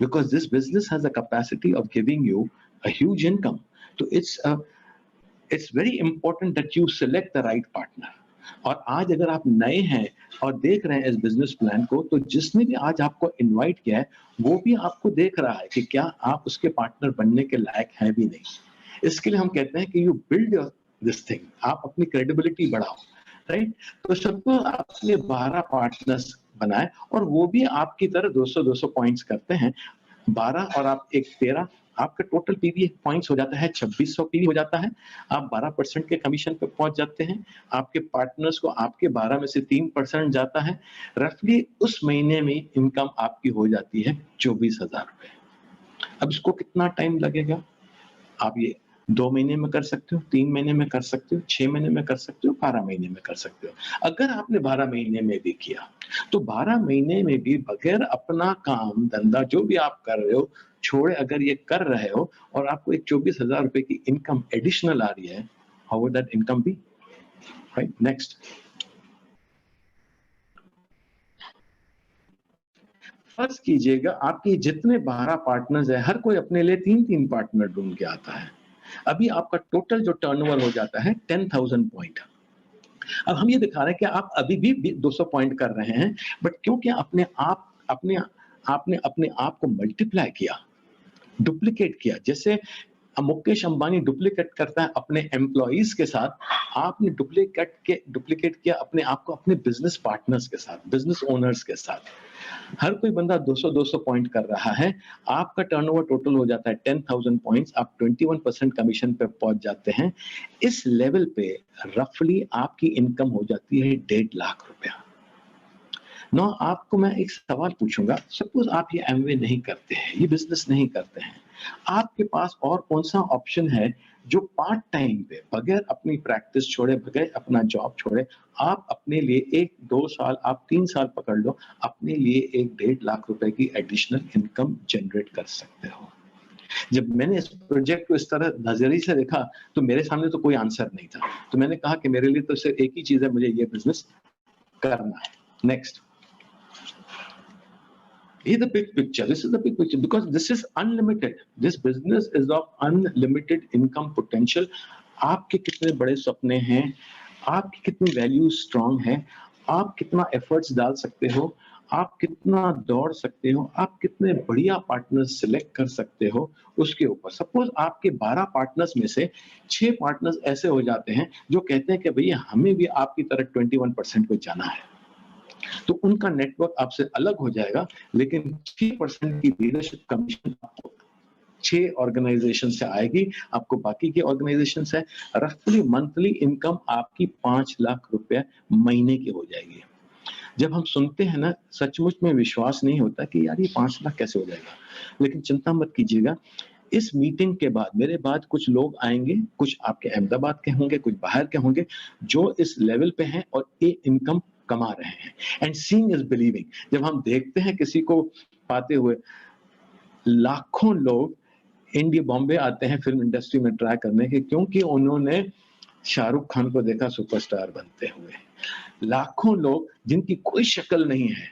Because this business has a capacity of giving you a huge income. तो it's very important that you select the right partner. और आज अगर आप नए हैं और देख रहे हैं इस बिजनेस प्लान को, तो जिसने भी आज आपको इनवाइट किया है वो भी आपको देख रहा है कि क्या आप उसके पार्टनर बनने के लायक हैं भी नहीं। इसके लिए हम कहते हैं कि यू बिल्ड दिस थिंग, आप अपनी क्रेडिबिलिटी बढ़ाओ, राइट। तो सबको आपने 12 पार्टनर्स बनाए और वो भी आपकी तरह 200 पॉइंट्स करते हैं। 12 और आप एक 13, आपका टोटल पीवी पॉइंट्स हो जाता है 2600 पीवी हो जाता है। आप 12% के कमीशन पे पहुंच जाते हैं। आपके पार्टनर्स को आपके 12 में से 3% जाता है। रफली उस महीने में इनकम आपकी हो जाती है 24,000 रुपए। अब इसको कितना टाइम लगेगा? आप ये 2 महीने में कर सकते हो, 3 महीने में कर सकते हो, 6 महीने में कर सकते हो, 12 महीने में कर सकते हो। अगर आपने 12 महीने में भी किया, तो 12 महीने में भी बगैर अपना काम धंधा जो भी आप कर रहे हो छोड़े अगर ये कर रहे हो और आपको एक 24,000 रुपए की इनकम एडिशनल आ रही है, how would that income be? Right, next. फर्ज कीजिएगा आपके जितने 12 पार्टनर्स है, हर कोई अपने लिए 3-3 पार्टनर ढूंढ के आता है। अभी आपका टोटल जो टर्नओवर हो जाता है 10,000 पॉइंट। अब हम ये दिखा रहे हैं कि आप अभी भी 200 पॉइंट कर रहे हैं, बट क्योंकि आपने अपने आप को मल्टीप्लाई किया, डुप्लीकेट किया। जैसे मुकेश अंबानी डुप्लीकेट करता है अपने एम्प्लॉइज के साथ, आपने डुप्लीकेट किया अपने आप को अपने बिजनेस पार्टनर्स के साथ, बिजनेस ओनर्स के साथ। हर कोई बंदा 200 पॉइंट कर रहा है। आपका टर्नओवर टोटल हो जाता है 10,000 पॉइंट्स, आप 21% कमीशन पे पहुंच जाते हैं। इस लेवल पे रफली आपकी इनकम हो जाती है 1.5 लाख रुपया। नो, आपको मैं एक सवाल पूछूंगा, सपोज आप ये एमवे नहीं करते हैं, ये बिजनेस नहीं करते हैं, आपके पास और कौन सा ऑप्शन है जो पार्ट टाइम पे बगैर अपनी प्रैक्टिस छोड़े, बगैर अपना जॉब छोड़े, आप अपने लिए 1-2 साल, आप 3 साल पकड़ लो, अपने लिए 1.5 लाख रुपए की एडिशनल इनकम जनरेट कर सकते हो। जब मैंने इस प्रोजेक्ट को इस तरह नजरिए से देखा तो मेरे सामने तो कोई आंसर नहीं था, तो मैंने कहा कि मेरे लिए तो सिर्फ एक ही चीज है, मुझे ये बिजनेस करना है। Next, This is the big picture. This is the big picture because this is unlimited. This business is of unlimited income potential. आपके कितने बड़े सपने हैं, आपकी कितनी वैल्यू स्ट्रांग है, आप कितना एफर्ट्स डाल सकते हो, आप कितना दौड़ सकते हो, आप कितने बढ़िया पार्टनर्स सिलेक्ट कर सकते हो, उसके ऊपर। सपोज आपके 12 पार्टनर्स में से 6 पार्टनर्स ऐसे हो जाते हैं जो कहते हैं कि भैया हमें भी आपकी तरह 21% पे जाना है, तो उनका नेटवर्क आपसे अलग हो जाएगा, लेकिन 6% की लीडरशिप कमीशन आपको 6 ऑर्गेनाइजेशन से आएगी, आपको बाकी के ऑर्गेनाइजेशन से रफली मंथली इनकम आपकी 5 लाख रुपए महीने की हो जाएगी। जब हम सुनते हैं ना, सचमुच में विश्वास नहीं होता कि यार ये 5 लाख कैसे हो जाएगा, लेकिन चिंता मत कीजिएगा, इस मीटिंग के बाद मेरे बाद कुछ लोग आएंगे, कुछ आपके अहमदाबाद के होंगे, कुछ बाहर के होंगे, जो इस लेवल पे हैं और ये इनकम कमा रहे हैं। And seeing is believing. जब हम देखते हैं किसी को पाते हुए, लाखों लोग इंडिया बॉम्बे आते हैं फिल्म इंडस्ट्री में ट्राई करने के, क्योंकि उन्होंने शाहरुख खान को देखा सुपरस्टार बनते हुए। लाखों लोग जिनकी कोई शक्ल नहीं है,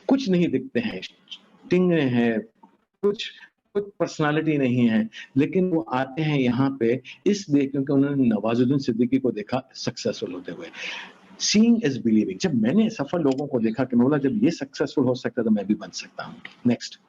कुछ नहीं दिखते हैं, टिंगे हैं, कुछ कुछ पर्सनालिटी नहीं है, लेकिन वो आते हैं यहाँ पे इसलिए क्योंकि उन्होंने नवाजुद्दीन सिद्दीकी को देखा सक्सेसफुल होते हुए। Seeing is believing. जब मैंने सफल लोगों को देखा कि बोला जब ये सक्सेसफुल हो सकता है तो मैं भी बन सकता हूँ। Next,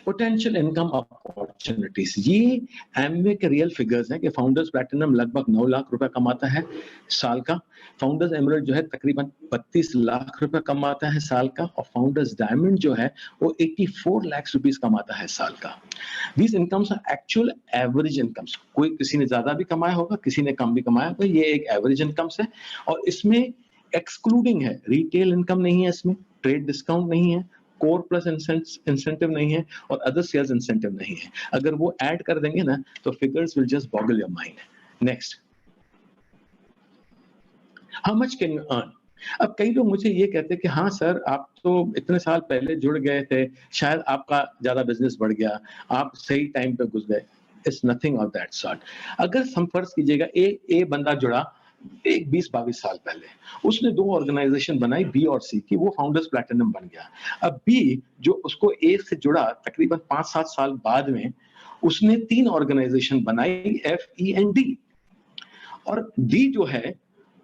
potential income opportunities. ये एमवे के रियल फिगर्स हैं कि फाउंडर्स प्लैटिनम लगभग 9 लाख रुपए कमाता है साल का, फाउंडर्स एमराल्ड जो है तकरीबन 32 लाख रुपए कमाता है साल का, और फाउंडर्स डायमंड जो है वो 84 लाख रुपीस कमाता है साल का। These incomes are actual average incomes. कोई किसी ने ज्यादा भी कमाया होगा, किसी ने कम भी कमाया होगा, ये एक एवरेज इनकम्स है। और इसमें एक्सक्लूडिंग है, रिटेल इनकम नहीं है, इसमें ट्रेड डिस्काउंट नहीं है, कोर प्लस इंसेंटिव नहीं है, और अदर सेल्स इंसेंटिव नहीं है। अगर वो ऐड कर देंगे ना तो figures will just Bogle your mind. Next, how much can you earn. अब कई लोग मुझे ये कहते हैं कि हाँ सर, आप तो इतने साल पहले जुड़ गए थे, शायद आपका ज्यादा बिजनेस बढ़ गया, आप सही टाइम पे घुस गए। It's nothing of that sort. अगर हम फर्ज कीजिएगा ए बंदा जुड़ा एक 20-22 साल पहले, उसने 2 ऑर्गेनाइजेशन बनाई बी और सी की, वो फाउंडर्स प्लैटिनम बन गया। अब बी जो उसको ए से जुड़ा तकरीबन 5-7 साल बाद में, उसने 3 ऑर्गेनाइजेशन बनाई एफ ई एंड डी, और डी जो है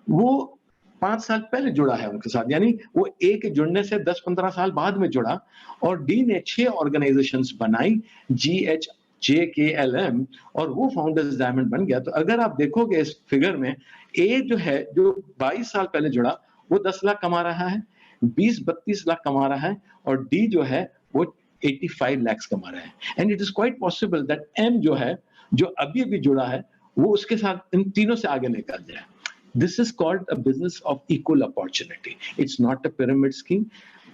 वो 5 साल पहले जुड़ा है उनके साथ, यानी वो ए के जुड़ने से 10-15 साल बाद में जुड़ा, और डी ने 6 ऑर्गेनाइजेशंस बनाई GHJKLM, और वो फाउंडर्स डायमंड बन गया। तो अगर आप देखोगे इस फिगर में, ए जो है जो 22 साल पहले जुड़ा वो 10 लाख कमा रहा है, 20-32 लाख कमा रहा है, और डी जो है वो 85 लाख कमा रहा है। And it is quite possible that um जो है, जो अभी अभी जुड़ा है, वो उसके साथ इन तीनों से आगे निकल जाए। This is called a business of equal opportunity. It's not a pyramid scheme.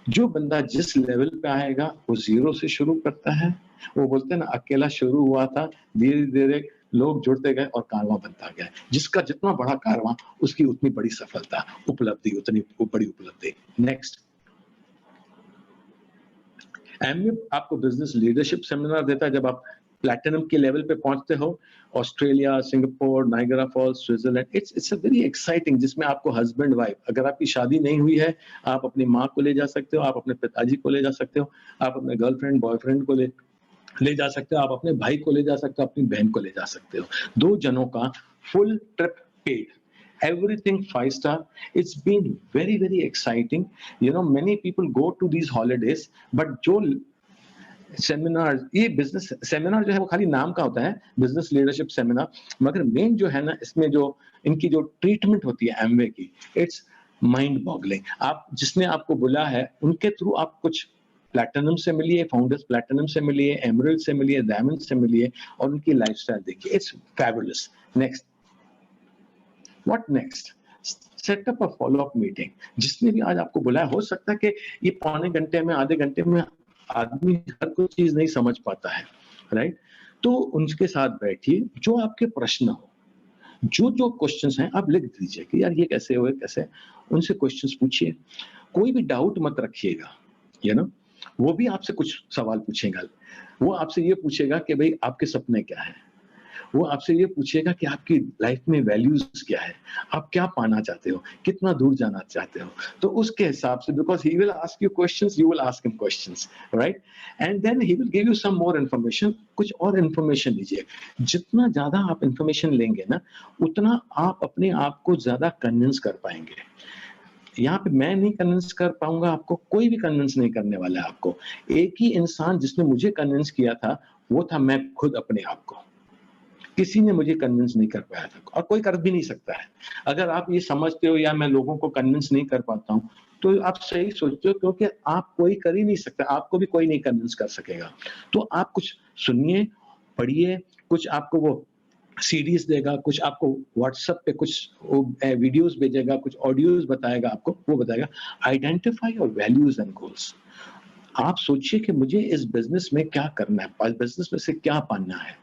जो बंदा जिस लेवल पे आएगा वो जीरो से शुरू करता है। वो बोलते हैं ना, अकेला शुरू हुआ था, धीरे धीरे लोग जुड़ते गए और कारवां बनता गया। जिसका जितना बड़ा कारवां, उसकी उतनी बड़ी सफलता, उपलब्धि उतनी बड़ी उपलब्धि। नेक्स्ट, एमवे आपको बिजनेस लीडरशिप सेमिनार देता है। जब आप प्लैटिनम के लेवल पे पहुंचते हो, Australia, Singapore, Niagara Falls, Switzerland, it's a very exciting, जिसमें आपको हस्बैंड वाइफ, अगर आपकी शादी नहीं हुई है, आप अपनी माँ को ले जा सकते हो, आप अपने पिताजी को ले जा सकते हो, आप अपने गर्लफ्रेंड बॉयफ्रेंड को ले जा सकते हो, आप अपने भाई को ले जा सकते हो, अपनी बहन को ले जा सकते हो। 2 जनों का full trip paid, everything 5 star. It's been very exciting. You know, many people go to these holidays, but जो सेमिनार, ये बिजनेस सेमिनार जो है वो खाली नाम का होता है, बिजनेस लीडरशिप सेमिनार, मगर मेन जो है ना, इसमें जो इनकी जो ट्रीटमेंट होती है एमवे की, इट्स माइंड बॉगलिंग। आप जिसने आपको बुला है उनके थ्रू आप कुछ प्लैटिनम से मिलिए, फाउंडर्स प्लैटिनम से मिलिए, एमराल्ड से मिलिए, डायमंड से मिलिए, और उनकी लाइफस्टाइल देखिए। It's fabulous. Next, what next, set up a follow up meeting. जिसने भी आज आपको बुलाया, हो सकता है कि ये पौने घंटे में, आधे घंटे में आदमी हर कोई चीज नहीं समझ पाता है, राइट? तो उनके साथ बैठिए, जो आपके प्रश्न हो, जो क्वेश्चंस हैं आप लिख दीजिए कि यार ये कैसे हुए, कैसे, उनसे क्वेश्चंस पूछिए। कोई भी डाउट मत रखिएगा, यू नो। वो भी आपसे कुछ सवाल पूछेगा। वो आपसे ये पूछेगा कि भाई आपके सपने क्या है, वो आपसे ये पूछेगा कि आपकी लाइफ में वैल्यूज क्या है, आप क्या पाना चाहते हो, कितना दूर जाना चाहते हो। तो उसके हिसाब से, because he will ask you questions, you will ask him questions, right? And then he will give you some more information. कुछ और इन्फॉर्मेशन लीजिए। जितना ज्यादा आप इन्फॉर्मेशन लेंगे ना, उतना आप अपने आप को ज्यादा कन्विंस कर पाएंगे। यहाँ पे मैं नहीं कन्विंस कर पाऊंगा आपको, कोई भी कन्विंस नहीं करने वाला है आपको। एक ही इंसान जिसने मुझे कन्विंस किया था, वो था मैं खुद अपने आप को। किसी ने मुझे कन्विंस नहीं कर पाया था, और कोई कर भी नहीं सकता है। अगर आप ये समझते हो या मैं लोगों को कन्विंस नहीं कर पाता हूँ, तो आप सही सोचते हो, क्योंकि आप कोई कर ही नहीं सकता, आपको भी कोई नहीं कन्विंस कर सकेगा। तो आप कुछ सुनिए, पढ़िए, कुछ आपको वो सीरीज देगा, कुछ आपको व्हाट्सएप पे कुछ वीडियोस भेजेगा, कुछ ऑडियोज बताएगा आपको, वो बताएगा identify your values and goals. आप सोचिए कि मुझे इस बिजनेस में क्या करना है, बिजनेस में से क्या पाना है,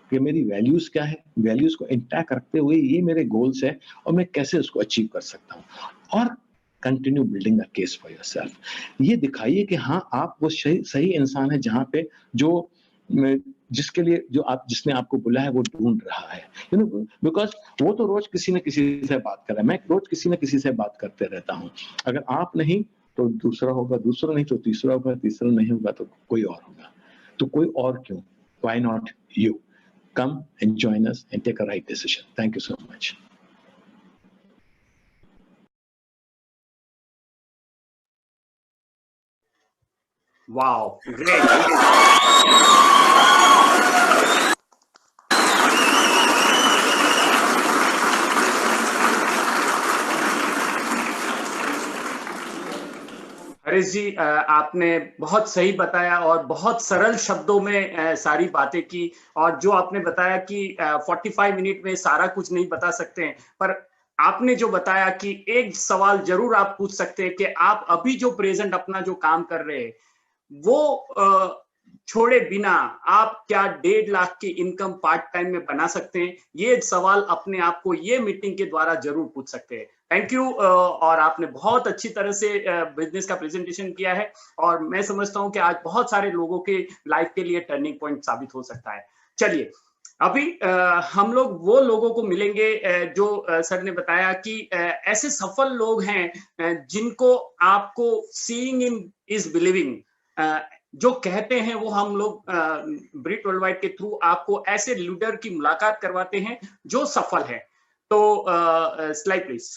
कि मेरी वैल्यूज क्या है, वैल्यूज को इंटैक्ट रखते हुए ये मेरे गोल्स है और मैं कैसे उसको अचीव कर सकता हूँ। और continue building a case for yourself, ये दिखाइए कि हाँ आप वो सही इंसान है जहाँ पे जो जिसके लिए जो आप जिसने आपको बुलाया है वो ढूंढ रहा है, यू नो, बिकॉज वो तो रोज किसी न किसी से बात कर रहा है, मैं रोज किसी न किसी से बात करते रहता हूँ। अगर आप नहीं तो दूसरा होगा, दूसरा नहीं तो तीसरा होगा, तीसरा नहीं होगा तो कोई और होगा। तो कोई और क्यों, why not you? Come and join us and take a right decision. Thank you so much. Wow, great. Harish ji, आपने बहुत सही बताया और बहुत सरल शब्दों में सारी बातें की। और जो आपने बताया कि 45 मिनट में सारा कुछ नहीं बता सकते हैं, पर आपने जो बताया कि एक सवाल जरूर आप पूछ सकते हैं कि आप अभी जो प्रेजेंट अपना जो काम कर रहे हैं वो छोड़े बिना आप क्या 1.5 लाख की इनकम पार्ट टाइम में बना सकते हैं? ये सवाल अपने आप को ये मीटिंग के द्वारा जरूर पूछ सकते हैं। Thank you. और आपने बहुत अच्छी तरह से बिजनेस का प्रेजेंटेशन किया है और मैं समझता हूं कि आज बहुत सारे लोगों के लाइफ के लिए टर्निंग पॉइंट साबित हो सकता है। चलिए, अभी हम लोग वो लोगों को मिलेंगे जो सर ने बताया कि ऐसे सफल लोग हैं जिनको आपको सीइंग इन इज बिलीविंग जो कहते हैं, वो हम लोग ब्रिट वर्ल्ड वाइड के थ्रू आपको ऐसे लीडर की मुलाकात करवाते हैं जो सफल है। तो स्लाइड प्लीज।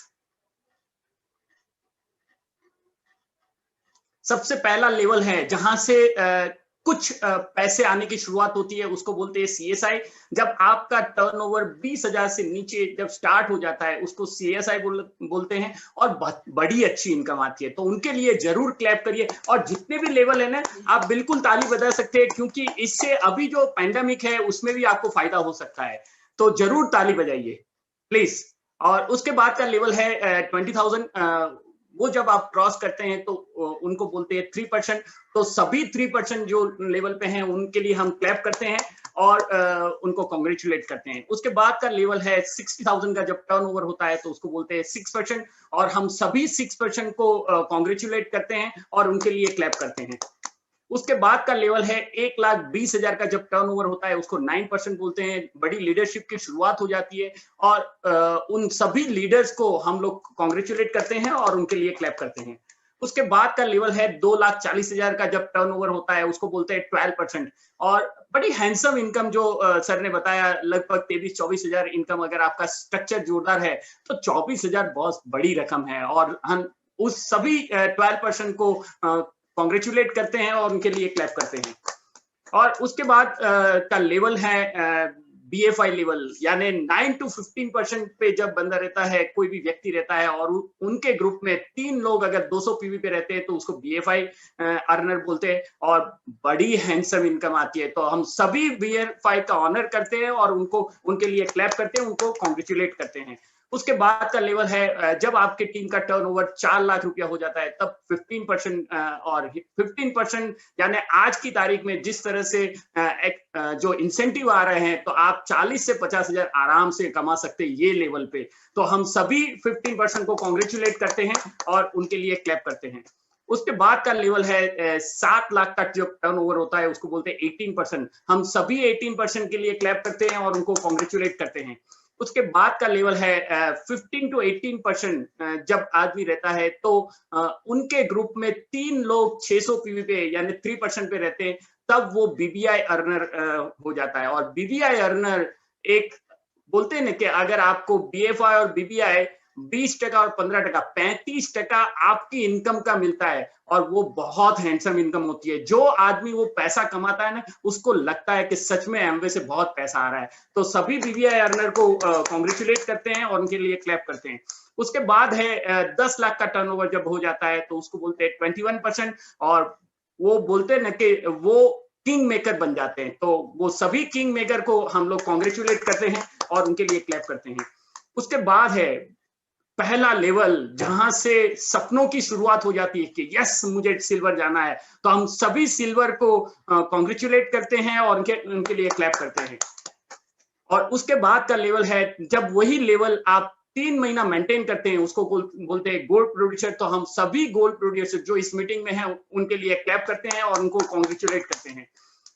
सबसे पहला लेवल है जहां से कुछ पैसे आने की शुरुआत होती है, उसको बोलते हैं सीएसआई। जब आपका टर्नओवर 20,000 से नीचे जब स्टार्ट हो जाता है उसको सीएसआई बोलते हैं और बड़ी अच्छी इनकम आती है, तो उनके लिए जरूर क्लैप करिए। और जितने भी लेवल है ना, आप बिल्कुल ताली बजा सकते हैं, क्योंकि इससे अभी जो पैंडेमिक है उसमें भी आपको फायदा हो सकता है, तो जरूर ताली बजाइए प्लीज। और उसके बाद का लेवल है 20,000। वो जब आप क्रॉस करते हैं तो उनको बोलते हैं 3%। तो सभी 3% जो लेवल पे हैं उनके लिए हम क्लैप करते हैं और उनको कॉन्ग्रेचुलेट करते हैं। उसके बाद का लेवल है 60,000 का, जब टर्नओवर होता है तो उसको बोलते हैं 6%, और हम सभी 6% को कॉन्ग्रेचुलेट करते हैं और उनके लिए क्लैप करते हैं। उसके बाद का लेवल है 1,20,000 का, जब टर्नओवर होता है उसको 9% बोलते हैं। बड़ी लीडरशिप की शुरुआत हो जाती है और उन सभी लीडर्स को हम लोग कॉन्ग्रेचुलेट करते हैं और उनके लिए क्लैप करते हैं। उसके बाद का लेवल है 2,40,000 का, जब टर्नओवर होता है उसको बोलते हैं 12%। और बड़ी हैंडसम इनकम जो सर ने बताया, लगभग 23-24,000 इनकम। अगर आपका स्ट्रक्चर जोरदार है तो 24,000 बहुत बड़ी रकम है, और हम उस सभी 12% को कॉन्ग्रेचुलेट करते हैं और उनके लिए क्लैप करते हैं। और उसके बाद का लेवल है BFI लेवल, यानी 9 to 15% पे जब बंदा रहता है, कोई भी व्यक्ति रहता है और उनके ग्रुप में 3 लोग अगर 200 PV पे रहते हैं तो उसको BFI अर्नर बोलते हैं और बड़ी हैंडसम इनकम आती है। तो हम सभी BFI का ऑनर करते हैं और उनको उनके लिए क्लैप करते हैं, उनको कॉन्ग्रेचुलेट करते हैं। उसके बाद का लेवल है जब आपके टीम का टर्नओवर 4 लाख रुपया हो जाता है, तब 15% और 15% यानी आज की तारीख में जिस तरह से जो इंसेंटिव आ रहे हैं, तो आप 40 से 50,000 आराम से कमा सकते हैं ये लेवल पे। तो हम सभी 15% को कॉन्ग्रेचुलेट करते हैं और उनके लिए क्लैप करते हैं। उसके बाद का लेवल है 7 लाख का जो टर्नओवर होता है उसको बोलते हैं 18%। हम सभी 18% के लिए क्लैप करते हैं और उनको कॉन्ग्रेचुलेट करते हैं। उसके बाद का लेवल है 15 to 18%। जब आदमी रहता है तो उनके ग्रुप में 3 लोग 600 PV पे यानी 3% पे रहते हैं, तब वो BBI अर्नर हो जाता है। और BBI अर्नर एक बोलते हैं ना कि अगर आपको BFI और BBI 20% और 15%, 35% आपकी इनकम का मिलता है, और वो बहुत हैंडसम इनकम होती है। जो आदमी वो पैसा कमाता है ना, उसको लगता है कि सच में एमवे से बहुत पैसा आ रहा है। तो सभी BBI अर्नर को कॉन्ग्रेचुलेट करते हैं और उनके लिए क्लैप करते हैं। उसके बाद है 10 लाख का टर्नओवर जब हो जाता है तो उसको बोलते हैं 21%, और वो बोलते हैं ना कि वो किंग मेकर बन जाते हैं। तो वो सभी किंग मेकर को हम लोग कॉन्ग्रेचुलेट करते हैं और उनके लिए क्लैप करते हैं। उसके बाद है पहला लेवल जहां से सपनों की शुरुआत हो जाती है कि यस मुझे सिल्वर जाना है, तो हम सभी सिल्वर को कॉन्ग्रेचुलेट करते हैं और उनके लिए क्लैप करते हैं। और उसके बाद का लेवल है जब वही लेवल आप 3 महीना मेंटेन करते हैं, उसको बोलते हैं गोल्ड प्रोड्यूसर। तो हम सभी गोल्ड प्रोड्यूसर जो इस मीटिंग में हैं उनके लिए क्लैप करते हैं और उनको कॉन्ग्रेचुलेट करते हैं।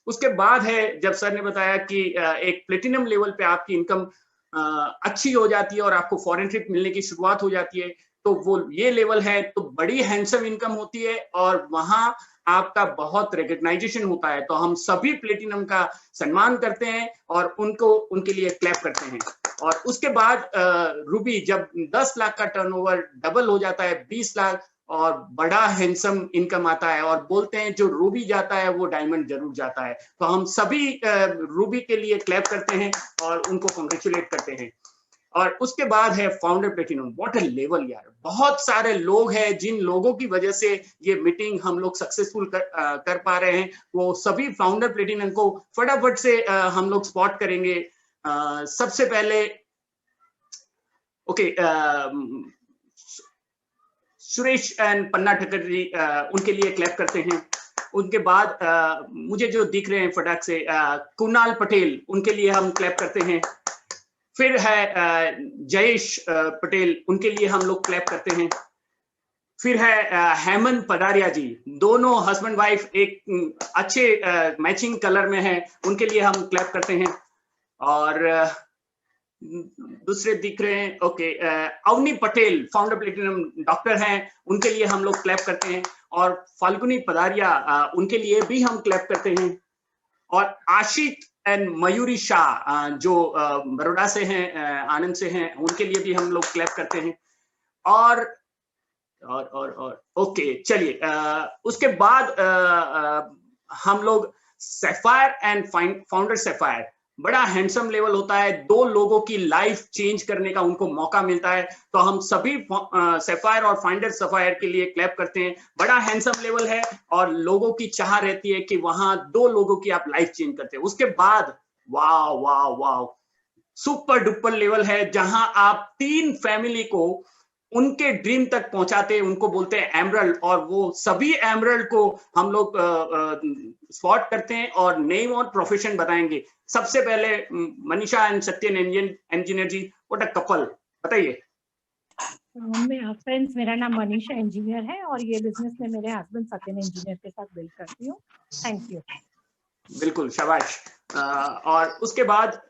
उसके बाद है जब सर ने बताया कि एक प्लेटिनम लेवल पे आपकी इनकम अच्छी हो जाती है और आपको फॉरेन ट्रिप मिलने की शुरुआत हो जाती है, तो वो ये लेवल है, तो बड़ी हैंडसम इनकम होती है और वहां आपका बहुत रिकग्नाइजेशन होता है। तो हम सभी प्लेटिनम का सम्मान करते हैं और उनको उनके लिए क्लैप करते हैं। और उसके बाद रूबी जब 10 लाख का टर्नओवर डबल हो जाता है 20 लाख और बड़ा हैंडसम इनकम आता है और बोलते हैं जो रूबी जाता है वो डायमंड जरूर जाता है। तो हम सभी रूबी के लिए क्लैप करते हैं और उनको कॉन्ग्रेचुलेट करते हैं। और उसके बाद है founder platinum. What a level यार, बहुत सारे लोग हैं जिन लोगों की वजह से ये मीटिंग हम लोग सक्सेसफुल कर पा रहे हैं। वो सभी फाउंडर प्लेटिनम को फटाफट से हम लोग स्पॉट करेंगे। सबसे पहले ओके, सुरेश एंड पन्ना ठक्कर जी, उनके लिए क्लैप करते हैं। उनके बाद मुझे जो दिख रहे हैं फटाक से कुणाल पटेल, उनके लिए हम क्लैप करते हैं। फिर है जयेश पटेल, उनके लिए हम लोग क्लैप करते हैं। फिर है हेमंत पदारिया जी, दोनों हस्बैंड वाइफ एक अच्छे मैचिंग कलर में है, उनके लिए हम क्लैप करते हैं। और दूसरे दिख रहे हैं okay, Avani Patel founder platinum doctor हैं, उनके लिए हम लोग क्लैप करते हैं। और फाल्गुनी पदारिया, उनके लिए भी हम क्लैप करते हैं। और आशिक एंड मयूरी शाह जो बड़ौदा से हैं, आनंद से हैं, उनके लिए भी हम लोग क्लैप करते हैं। और ओके चलिए, उसके बाद हम लोग सैफायर एंड फाउंडर सैफायर, बड़ा हैंडसम लेवल होता है, 2 लोगों की लाइफ चेंज करने का उनको मौका मिलता है। तो हम सभी सैफायर और फाउंडर सैफायर के लिए क्लैप करते हैं। बड़ा हैंडसम लेवल है और लोगों की चाह रहती है कि वहां 2 लोगों की आप लाइफ चेंज करते हैं। उसके बाद वाह वाह वाह, सुपर डुपर लेवल है जहां आप 3 फैमिली को उनके ड्रीम तक पहुंचाते हैं, उनको बोलते हैं एमरल्ड। और वो सभी एमरल्ड को हम लोग स्पॉट करते हैं और नेम और प्रोफेशन बताएंगे। सबसे पहले Manisha and Satyan engineer ji, what a couple, बताइए। फ्रेंड्स, मेरा नाम मनीषा इंजीनियर है और ये बिजनेस में मेरे हस्बैंड सत्यन इंजीनियर के साथ बिल्ड करती हूँ। Thank you. बिल्कुल, शाबाश। और उसके बाद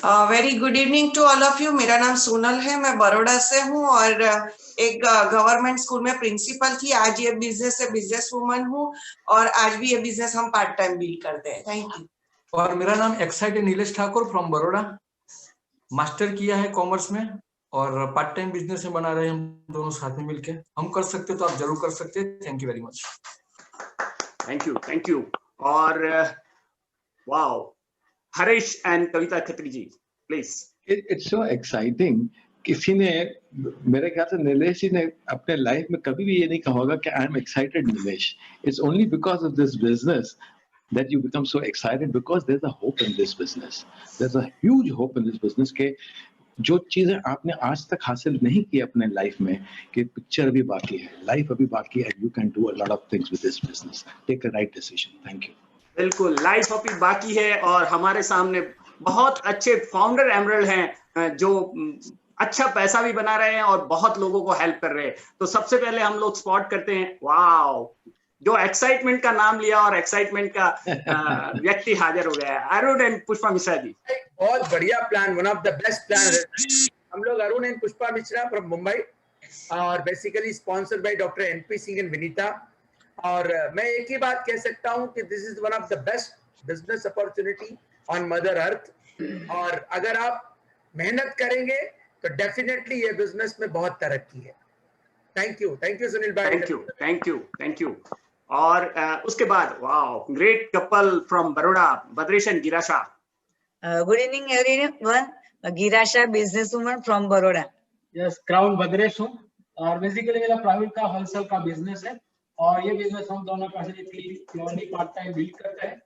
very good evening to all of you. मेरा नाम सोनल है, मैं बड़ौदा से हूँ और एक गवर्नमेंट स्कूल में प्रिंसिपल थी। आज ये बिजनेस से बिजनेस वुमन हूँ और आज भी ये बिजनेस हम पार्ट टाइम बिल्ड करते हैं। Thank you. और मेरा नाम excited Nilesh Thakur from Baroda, master किया है कॉमर्स में और पार्ट टाइम बिजनेस में बना रहे हैं हम दोनों साथ में मिलके। हम कर सकते तो आप जरूर कर सकते हैं। Thank you very much. Thank you. और wow, Harish and Kavita Khatri ji, please. It's so exciting. किसी ने, मेरे ख्याल से नीलेश जी ने अपने लाइफ में कभी भी ये नहीं कहा होगा कि I am excited Nilesh. It's only because of this business that you become so excited, because there's a hope in this business. There's a huge hope in this business के जो चीजें आपने आज तक हासिल नहीं की अपने लाइफ में, कि पिक्चर अभी बाकी है, लाइफ अभी बाकी है, you can do a lot of things with this business. Take a right decision. Thank you. बिल्कुल, लाइफ अभी बाकी है और हमारे सामने बहुत अच्छे फाउंडर एमरल्ड हैं जो अच्छा पैसा भी बना रहे हैं और बहुत लोगों को हेल्प कर रहे हैं। तो सबसे पहले हम लोग स्पॉट करते हैं, वाओ, जो एक्साइटमेंट का नाम लिया और एक्साइटमेंट का व्यक्ति हाजिर हो गया है, अरुण एंड पुष्पा मिश्रा जी। बहुत बढ़िया plan, one of the best plan. हम लोग अरुण एंड पुष्पा मिश्रा फ्रॉम मुंबई और basically sponsored by doctor NP Singh and Vinita. और मैं एक ही बात कह सकता हूं कि this is one of the best business opportunity on mother earth. और अगर आप मेहनत करेंगे तो डेफिनेटली ये बिजनेस में बहुत तरक्की है। थैंक यू सुनील भाई। Thank you. और उसके बाद wow, great couple from Baroda, Badresh and Girasha. Good evening everyone, Girasha business woman from Baroda. Yes, crown Badresh हूँ और बेसिकली मेरा प्राइवेट का होलसेल का बिजनेस है और ये बिजनेस हम दोनों प्योरली पार्ट टाइम बिल्ड करते हैं।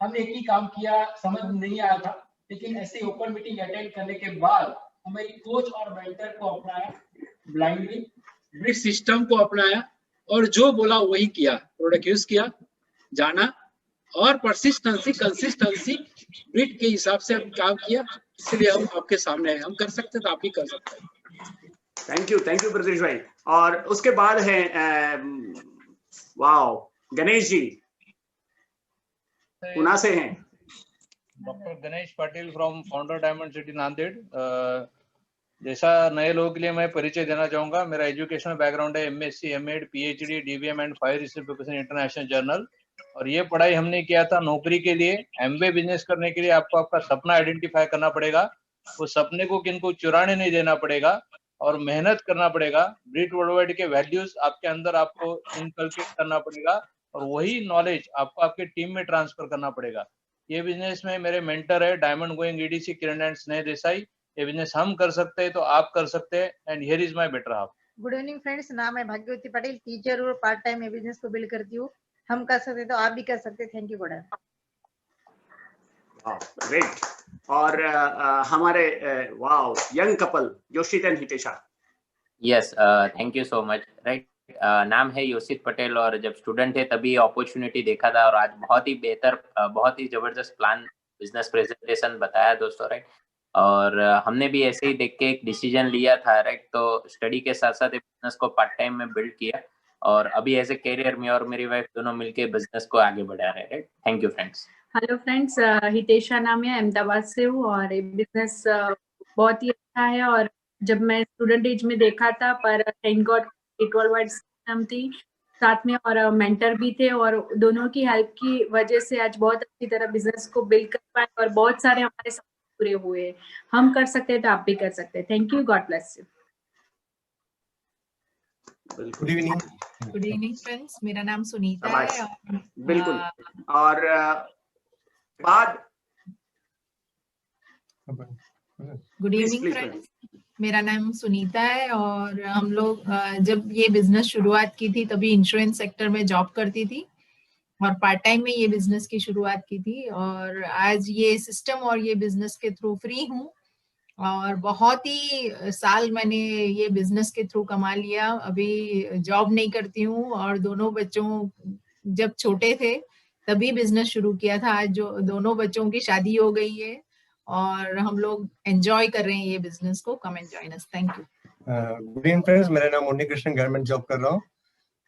हमने एक ही काम किया, समझ नहीं आया था, लेकिन ऐसे ओपन मीटिंग अटेंड करने के बाद हमारी कोच और मेंटर को अपनाया, ब्लाइंडली ब्रिट सिस्टम को अपनाया और जो बोला वही किया, प्रोडक्ट यूज किया, जाना और परसिस्टेंसी कंसिस्टेंसी ब्रिट के हिसाब से हम काम किया, इसलिए हम आपके सामने हैं। हम कर सकते हैं तो आप भी कर सकते हैं। थैंक यू ब्रजेश भाई। और उसके बाद है वाओ गणेश जी, पुणे से हैं। Doctor Ganesh Patil from founder diamond city Nanded. जैसा नए लोगों के लिए मैं परिचय देना चाहूंगा, मेरा एजुकेशनल बैकग्राउंड है MSc, MEd, PhD, DVM and fire preparation international journal. और ये पढ़ाई हमने किया था नौकरी के लिए। एमबीए बिजनेस करने के लिए आपको आपका सपना आइडेंटिफाई करना पड़ेगा, उस सपने को किनको चुराने नहीं देना पड़ेगा और मेहनत करना पड़ेगा। ब्रिट वर्ल्डवाइड के वैल्यूज आपके अंदर आपको इनकलकेट करना पड़ेगा और वही नॉलेज आपको आपके टीम में ट्रांसफर करना पड़ेगा। ये बिजनेस में मेरे मेंटर है diamond going EDC Kiran and स्नेह देसाई। ये बिजनेस हम कर सकते हैं तो आप कर सकते हैं, and here is my better half. Good evening friends, नाम है भाग्यवती पटेल, टीचर और पार्ट टाइम ये बिजनेस को बिल्ड करती हूँ। हम कर सकते तो आप भी कर सकते। Thank you good. ग्रेट। और हमारे wow young couple Yoshit and Hitesha. Yes, thank you so much. Right, नाम है योशित पटेल और जब स्टूडेंट थे तभी अपॉर्चुनिटी देखा था और आज बहुत ही बेहतर, बहुत ही जबरदस्त प्लान बिजनेस प्रेजेंटेशन बताया दोस्तों। राइट, और हमने भी ऐसे ही देख के एक डिसीजन लिया था। राइट, तो स्टडी के साथ साथ बिजनेस को पार्ट टाइम में बिल्ड किया और अभी एज ए कैरियर में और मेरी वाइफ दोनों मिलके बिजनेस को आगे बढ़ा रहे हैं। Right, thank you friends. Hello friends, Hitesha नाम है, अहमदाबाद से हूँ और ये बिजनेस बहुत ही अच्छा है। और जब मैं स्टूडेंट एज में देखा था, पर थैंक गॉड ब्रिट वर्ल्डवाइड सिस्टम थी साथ में और मेंटर भी थे और दोनों की हेल्प की वजह से आज बहुत अच्छी तरह बिजनेस को बिल्ड कर पाए और बहुत सारे हमारे सपने पूरे हुए। हम कर सकते हैं तो आप भी कर सकते हैं। Thank you, God bless you. Good evening friends, मेरा नाम सुनीता है। बिल्कुल। और बाद गुड इवनिंग फ्रेंड्स, मेरा नाम सुनीता है और हम लोग जब ये बिजनेस शुरुआत की थी तभी इंश्योरेंस सेक्टर में जॉब करती थी और पार्ट टाइम में ये बिजनेस की शुरुआत की थी और आज ये सिस्टम और ये बिजनेस के थ्रू फ्री हूँ और बहुत ही साल मैंने ये बिजनेस के थ्रू कमा लिया। अभी जॉब नहीं करती हूँ और दोनों बच्चों जब छोटे थे तभी बिजनेस शुरू किया था। आज जो दोनों बच्चों की शादी हो गई है और हम लोग एंजॉय कर रहे हैं ये बिजनेस को। कम and join us. Thank you. Good evening friends, मेरा नाम उन्नी कृष्ण, गवर्नमेंट जॉब कर रहा हूँ।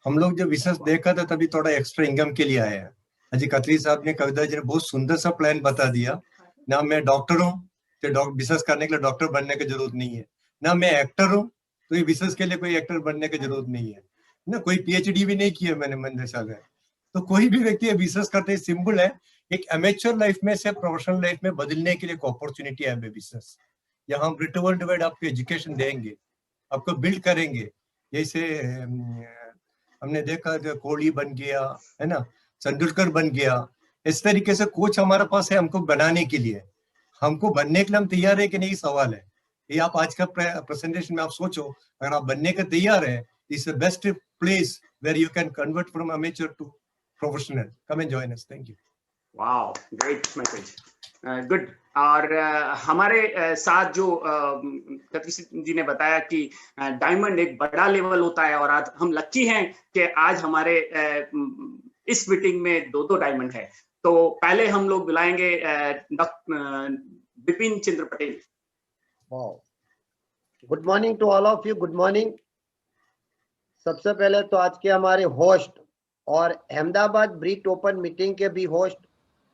हम लोग जब बिजनेस देखा था तभी थोड़ा एक्स्ट्रा इनकम के लिए आया है। अजी खत्री साहब ने, कविता जी ने बहुत सुंदर सा प्लान बता दिया। ना मैं डॉक्टर हूँ तो बिजनेस करने के लिए डॉक्टर बनने की जरूरत नहीं है, ना मैं एक्टर हूँ तो ये बिजनेस के लिए कोई एक्टर बनने की जरूरत नहीं है, ना कोई पीएचडी भी नहीं किया मैंने मंदिर सागर। तो कोई भी व्यक्ति बिजनेस करते सिंपल है, एक एमेच्योर लाइफ में से प्रोफेशनल लाइफ में बदलने के लिए एक अपॉर्चुनिटी है बिजनेस। यहाँ हम ब्रिट वर्ल्ड वाइड आपको एजुकेशन देंगे, आपको बिल्ड करेंगे। जैसे हमने देखा कोहली बन गया है ना, तेंदुलकर बन गया, इस तरीके से कोच हमारे पास है हमको बनाने के लिए। हमको बनने के लिए हम तैयार है कि नहीं, सवाल है। ये आप आज का प्रेजेंटेशन में आप सोचो, अगर आप बनने के तैयार है, it's the best place where you can convert from amateur to professional. Come and join us. Thank you. Wow, great message, good. और हमारे साथ जो कत्री जी ने बताया कि डायमंड एक बड़ा लेवल होता है और आज हम लकी हैं कि आज हमारे इस मीटिंग में दो डायमंड है। तो पहले हम लोग बुलाएंगे Bipin Chandra Patel. Good morning to all of you, good morning. सबसे पहले तो आज के हमारे होस्ट और अहमदाबाद ब्रिट ओपन मीटिंग के भी होस्ट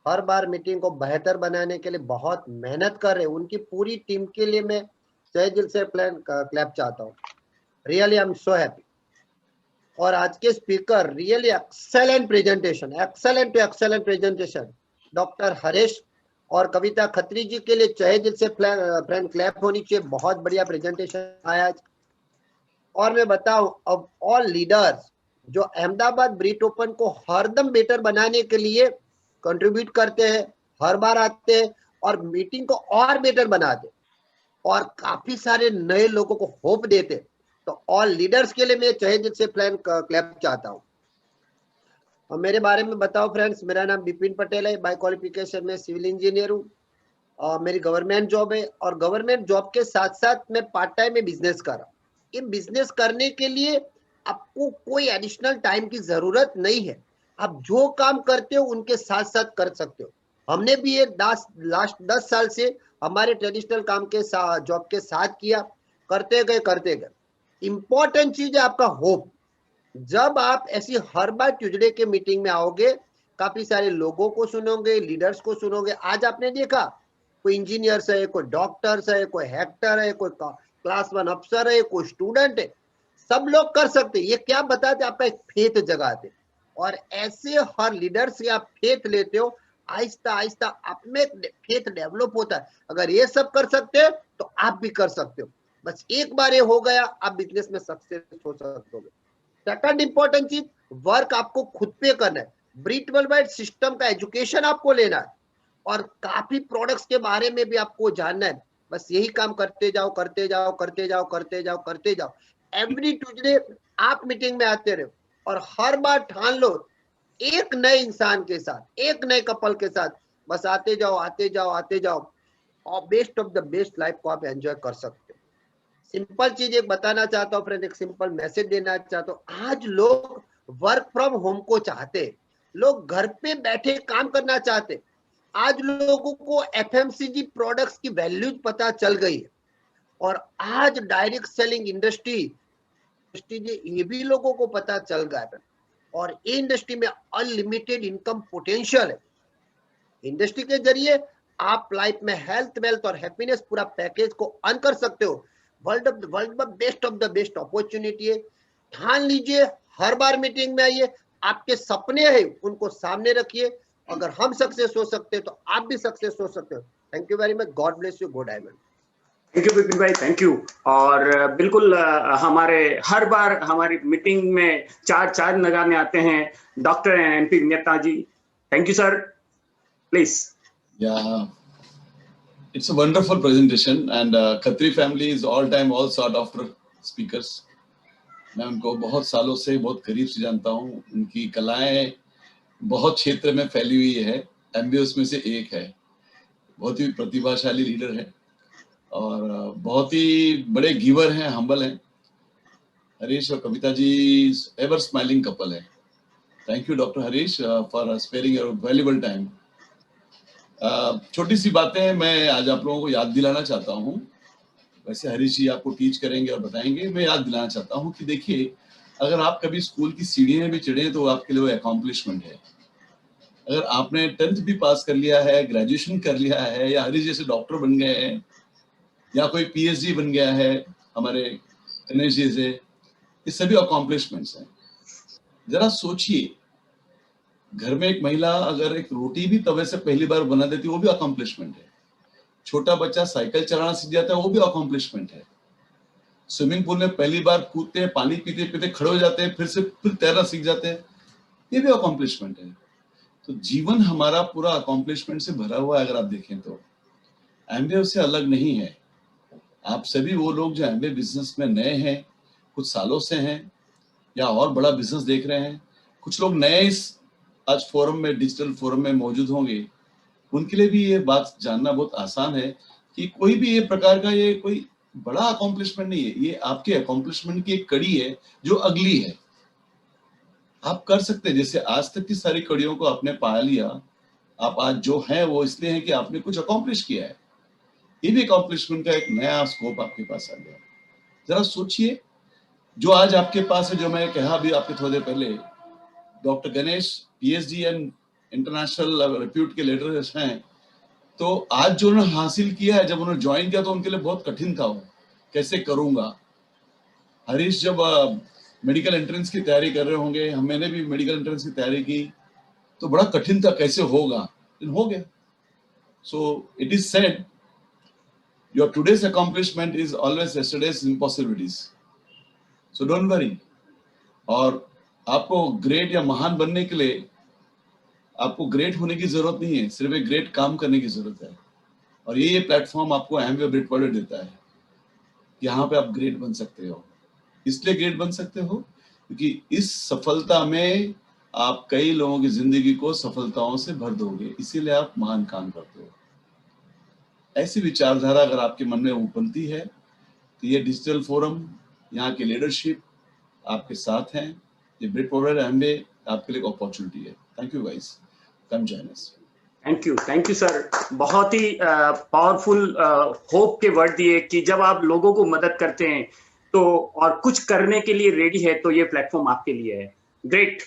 हर बार मीटिंग को बेहतर बनाने के लिए बहुत मेहनत कर रहे हैं, उनकी पूरी टीम के लिए मैं तहे दिल से क्लैप चाहता हूँ। Really I am so happy. और आज के speaker really excellent presentation, excellent to excellent presentation. Doctor Harish और कविता खत्री जी के लिए तहे दिल से फ्रेंड क्लैप होनी चाहिए, बहुत बढ़िया प्रेजेंटेशन आया आज। और मैं बताऊं, अब ऑल लीडर्स जो अहमदाबाद ब्रिट ओपन को हरदम बेटर बनाने के लिए कंट्रीब्यूट करते हैं, हर बार आते हैं और मीटिंग को और बेटर बनाते और काफी सारे नए लोगों को होप देते। तो ऑल लीडर्स के लिए मैं तहे दिल से क्लैप चाहता हूँ। और मेरे बारे में बताओ फ्रेंड्स, मेरा नाम बिपिन पटेल है, बाय क्वालिफिकेशन में सिविल इंजीनियर हूँ मेरी गवर्नमेंट जॉब है और गवर्नमेंट जॉब के साथ साथ मैं पार्ट टाइम में बिजनेस कर रहा हूँ। ये बिजनेस करने के लिए आपको कोई एडिशनल टाइम की जरूरत नहीं है। आप जो काम करते हो उनके साथ साथ कर सकते हो। हमने भी ये लास्ट 10 साल से हमारे ट्रेडिशनल काम के साथ, जॉब के साथ किया, करते गए। इंपॉर्टेंट चीज है आपका होप। जब आप ऐसी हर बार ट्यूजडे के मीटिंग में आओगे, काफी सारे लोगों को सुनोगे, लीडर्स को सुनोगे। आज आपने देखा कोई इंजीनियर्स है, कोई डॉक्टर्स है, कोई हेक्टर है, कोई क्लास 1 अफसर है, कोई स्टूडेंट है, सब लोग कर सकते। ये क्या बताते? आपका एक फेथ जगाते। और ऐसे हर लीडर से आप फेथ लेते हो, आहिस्ता आहिस्ता आप में फेथ डेवलप होता है। अगर ये सब कर सकते हो तो आप भी कर सकते हो। बस एक बार ये हो गया, आप बिजनेस में सक्सेस हो सकते हो। सेकंड इंपॉर्टेंट चीज, वर्क आपको खुद पे करना है। ब्रीट वर्ल्डवाइड सिस्टम का एजुकेशन आपको लेना है और काफी प्रोडक्ट्स के बारे में भी आपको जानना है। बस यही काम करते जाओ। एवरी ट्यूजडे आप मीटिंग में आते रहो और हर बार ठान लो एक नए इंसान के साथ, एक नए कपल के साथ, बस आते जाओ और best of the best life को आप एंजॉय कर सकते हो। सिंपल चीज एक बताना चाहता हूँ फ्रेंड, एक सिंपल मैसेज देना चाहता हूँ। आज लोग वर्क फ्रॉम होम को चाहते, लोग घर पे बैठे काम करना चाहते। आज लोगों को एफएमसीजी प्रोडक्ट्स की वैल्यूज पता चल गई है और आज डायरेक्ट सेलिंग इंडस्ट्री ये भी लोगों को पता चल गया है और ये इंडस्ट्री में अनलिमिटेड इनकम पोटेंशियल है। इंडस्ट्री के जरिए आप लाइफ में हेल्थ, वेल्थ और हैप्पीनेस पूरा पैकेज को अर्न कर सकते हो। वर्ल्ड में best of the best opportunity है। ठान लीजिए, हर बार मीटिंग में आइए, आपके सपने हैं उनको सामने रखिए। अगर हम सक्सेस हो सकते हैं तो आप भी सक्सेस हो सकते हो। Thank you very much. God bless you. Go diamond. Thank you Vipin भाई, थैंक यू। और बिल्कुल हमारे हर बार हमारी मीटिंग में चार लगाने आते हैं doctor NP Vinita ji. Thank you sir, please. It's a wonderful presentation and Khatri family is all time all sought after speakers. मैं उनको बहुत सालों से बहुत करीब से जानता हूँ। उनकी कलाएं बहुत क्षेत्र में फैली हुई है। एमबी उसमें से एक है। बहुत ही प्रतिभाशाली लीडर है और बहुत ही बड़े गिवर हैं, हम्बल हैं। हरीश और Kavita ji ever smiling couple है। Thank you doctor Harish for sparing your valuable time. छोटी सी बातें मैं आज आप लोगों को याद दिलाना चाहता हूँ। वैसे हरीश जी आपको टीच करेंगे और बताएंगे। मैं याद दिलाना चाहता हूँ कि देखिए, अगर आप कभी स्कूल की सीढ़ियाँ भी चढ़े तो आपके लिए वो अकॉम्प्लिशमेंट है। अगर आपने 10th भी पास कर लिया है, ग्रेजुएशन कर लिया है, या हरीश जैसे डॉक्टर बन गए हैं, या कोई पीएचडी बन गया है हमारे गणेश जी से, ये सभी अकॉम्प्लिशमेंट्स हैं। जरा सोचिए, घर में एक महिला अगर एक रोटी भी तवे से पहली बार बना देती है वो भी अकॉम्प्लिशमेंट है। छोटा बच्चा साइकिल चलाना सीख जाता है वो भी अकॉम्प्लिशमेंट है। स्विमिंग पूल में पहली बार कूदते हैं, पानी पीते पीते खड़े हो जाते हैं, फिर तैरना सीख जाते हैं, ये भी अकॉम्प्लिशमेंट है। तो जीवन हमारा पूरा अकॉम्प्लिशमेंट से भरा हुआ है। अगर आप देखें तो एमबीए से अलग नहीं है। आप सभी वो लोग जो एमबीए बिजनेस में नए हैं, कुछ सालों से हैं या और बड़ा बिजनेस देख रहे हैं, कुछ लोग नए इस आज फोरम में, डिजिटल फोरम में मौजूद होंगे, उनके लिए भी ये बात जानना बहुत आसान है कि कोई भी ये प्रकार का ये कोई बड़ा अकॉम्प्लिशमेंट नहीं है। ये आपके अकॉम्प्लिशमेंट की एक कड़ी है जो अगली है। आप कर सकते हैं। जैसे आज तक की सारी कड़ियों को आपने पा लिया, आप आज जो है वो इसलिए है कि आपने कुछ अकॉम्प्लिश किया है। ये भी अकॉम्प्लिशमेंट का एक नया स्कोप आपके पास आ गया। जरा सोचिए, जो आज आपके पास है, जो मैं कहा अभी आपके थोड़ी देर पहले, doctor Ganesh PhD and international repute के लीडर्स हैं, तो आज जो उन्होंने हासिल किया है, जब उन्होंने ज्वाइन किया तो उनके लिए बहुत कठिन था। वो कैसे करूंगा। हरीश जब मेडिकल एंट्रेंस की तैयारी कर रहे होंगे, मैंने भी मेडिकल एंट्रेंस की तैयारी की, तो बड़ा कठिन था, कैसे होगा, लेकिन हो गया। So it is said, your today's accomplishment is always yesterday's impossibilities, so don't worry. और आपको ग्रेट या महान बनने के लिए आपको ग्रेट होने की जरूरत नहीं है, सिर्फ एक ग्रेट काम करने की जरूरत है। और ये प्लेटफॉर्म आपको एमबीए ब्रिट वर्ल्ड देता है। यहाँ पे आप ग्रेट बन सकते हो। इसलिए ग्रेट बन सकते हो क्योंकि इस सफलता में आप कई लोगों की जिंदगी को सफलताओं से भर दोगे, इसीलिए आप महान काम करते हो। ऐसी विचारधारा अगर आपके मन में उपलती है तो ये डिजिटल फोरम, यहाँ की लीडरशिप आपके साथ हैं। ये ब्रिट पॉवर एमवे आपके लिए अपॉर्चुनिटी है। Thank you guys, come join us. Thank you sir. बहुत ही पावरफुल होप के वर्ड दिए कि जब आप लोगों को मदद करते हैं तो और कुछ करने के लिए रेडी है तो ये प्लेटफॉर्म आपके लिए है। ग्रेट।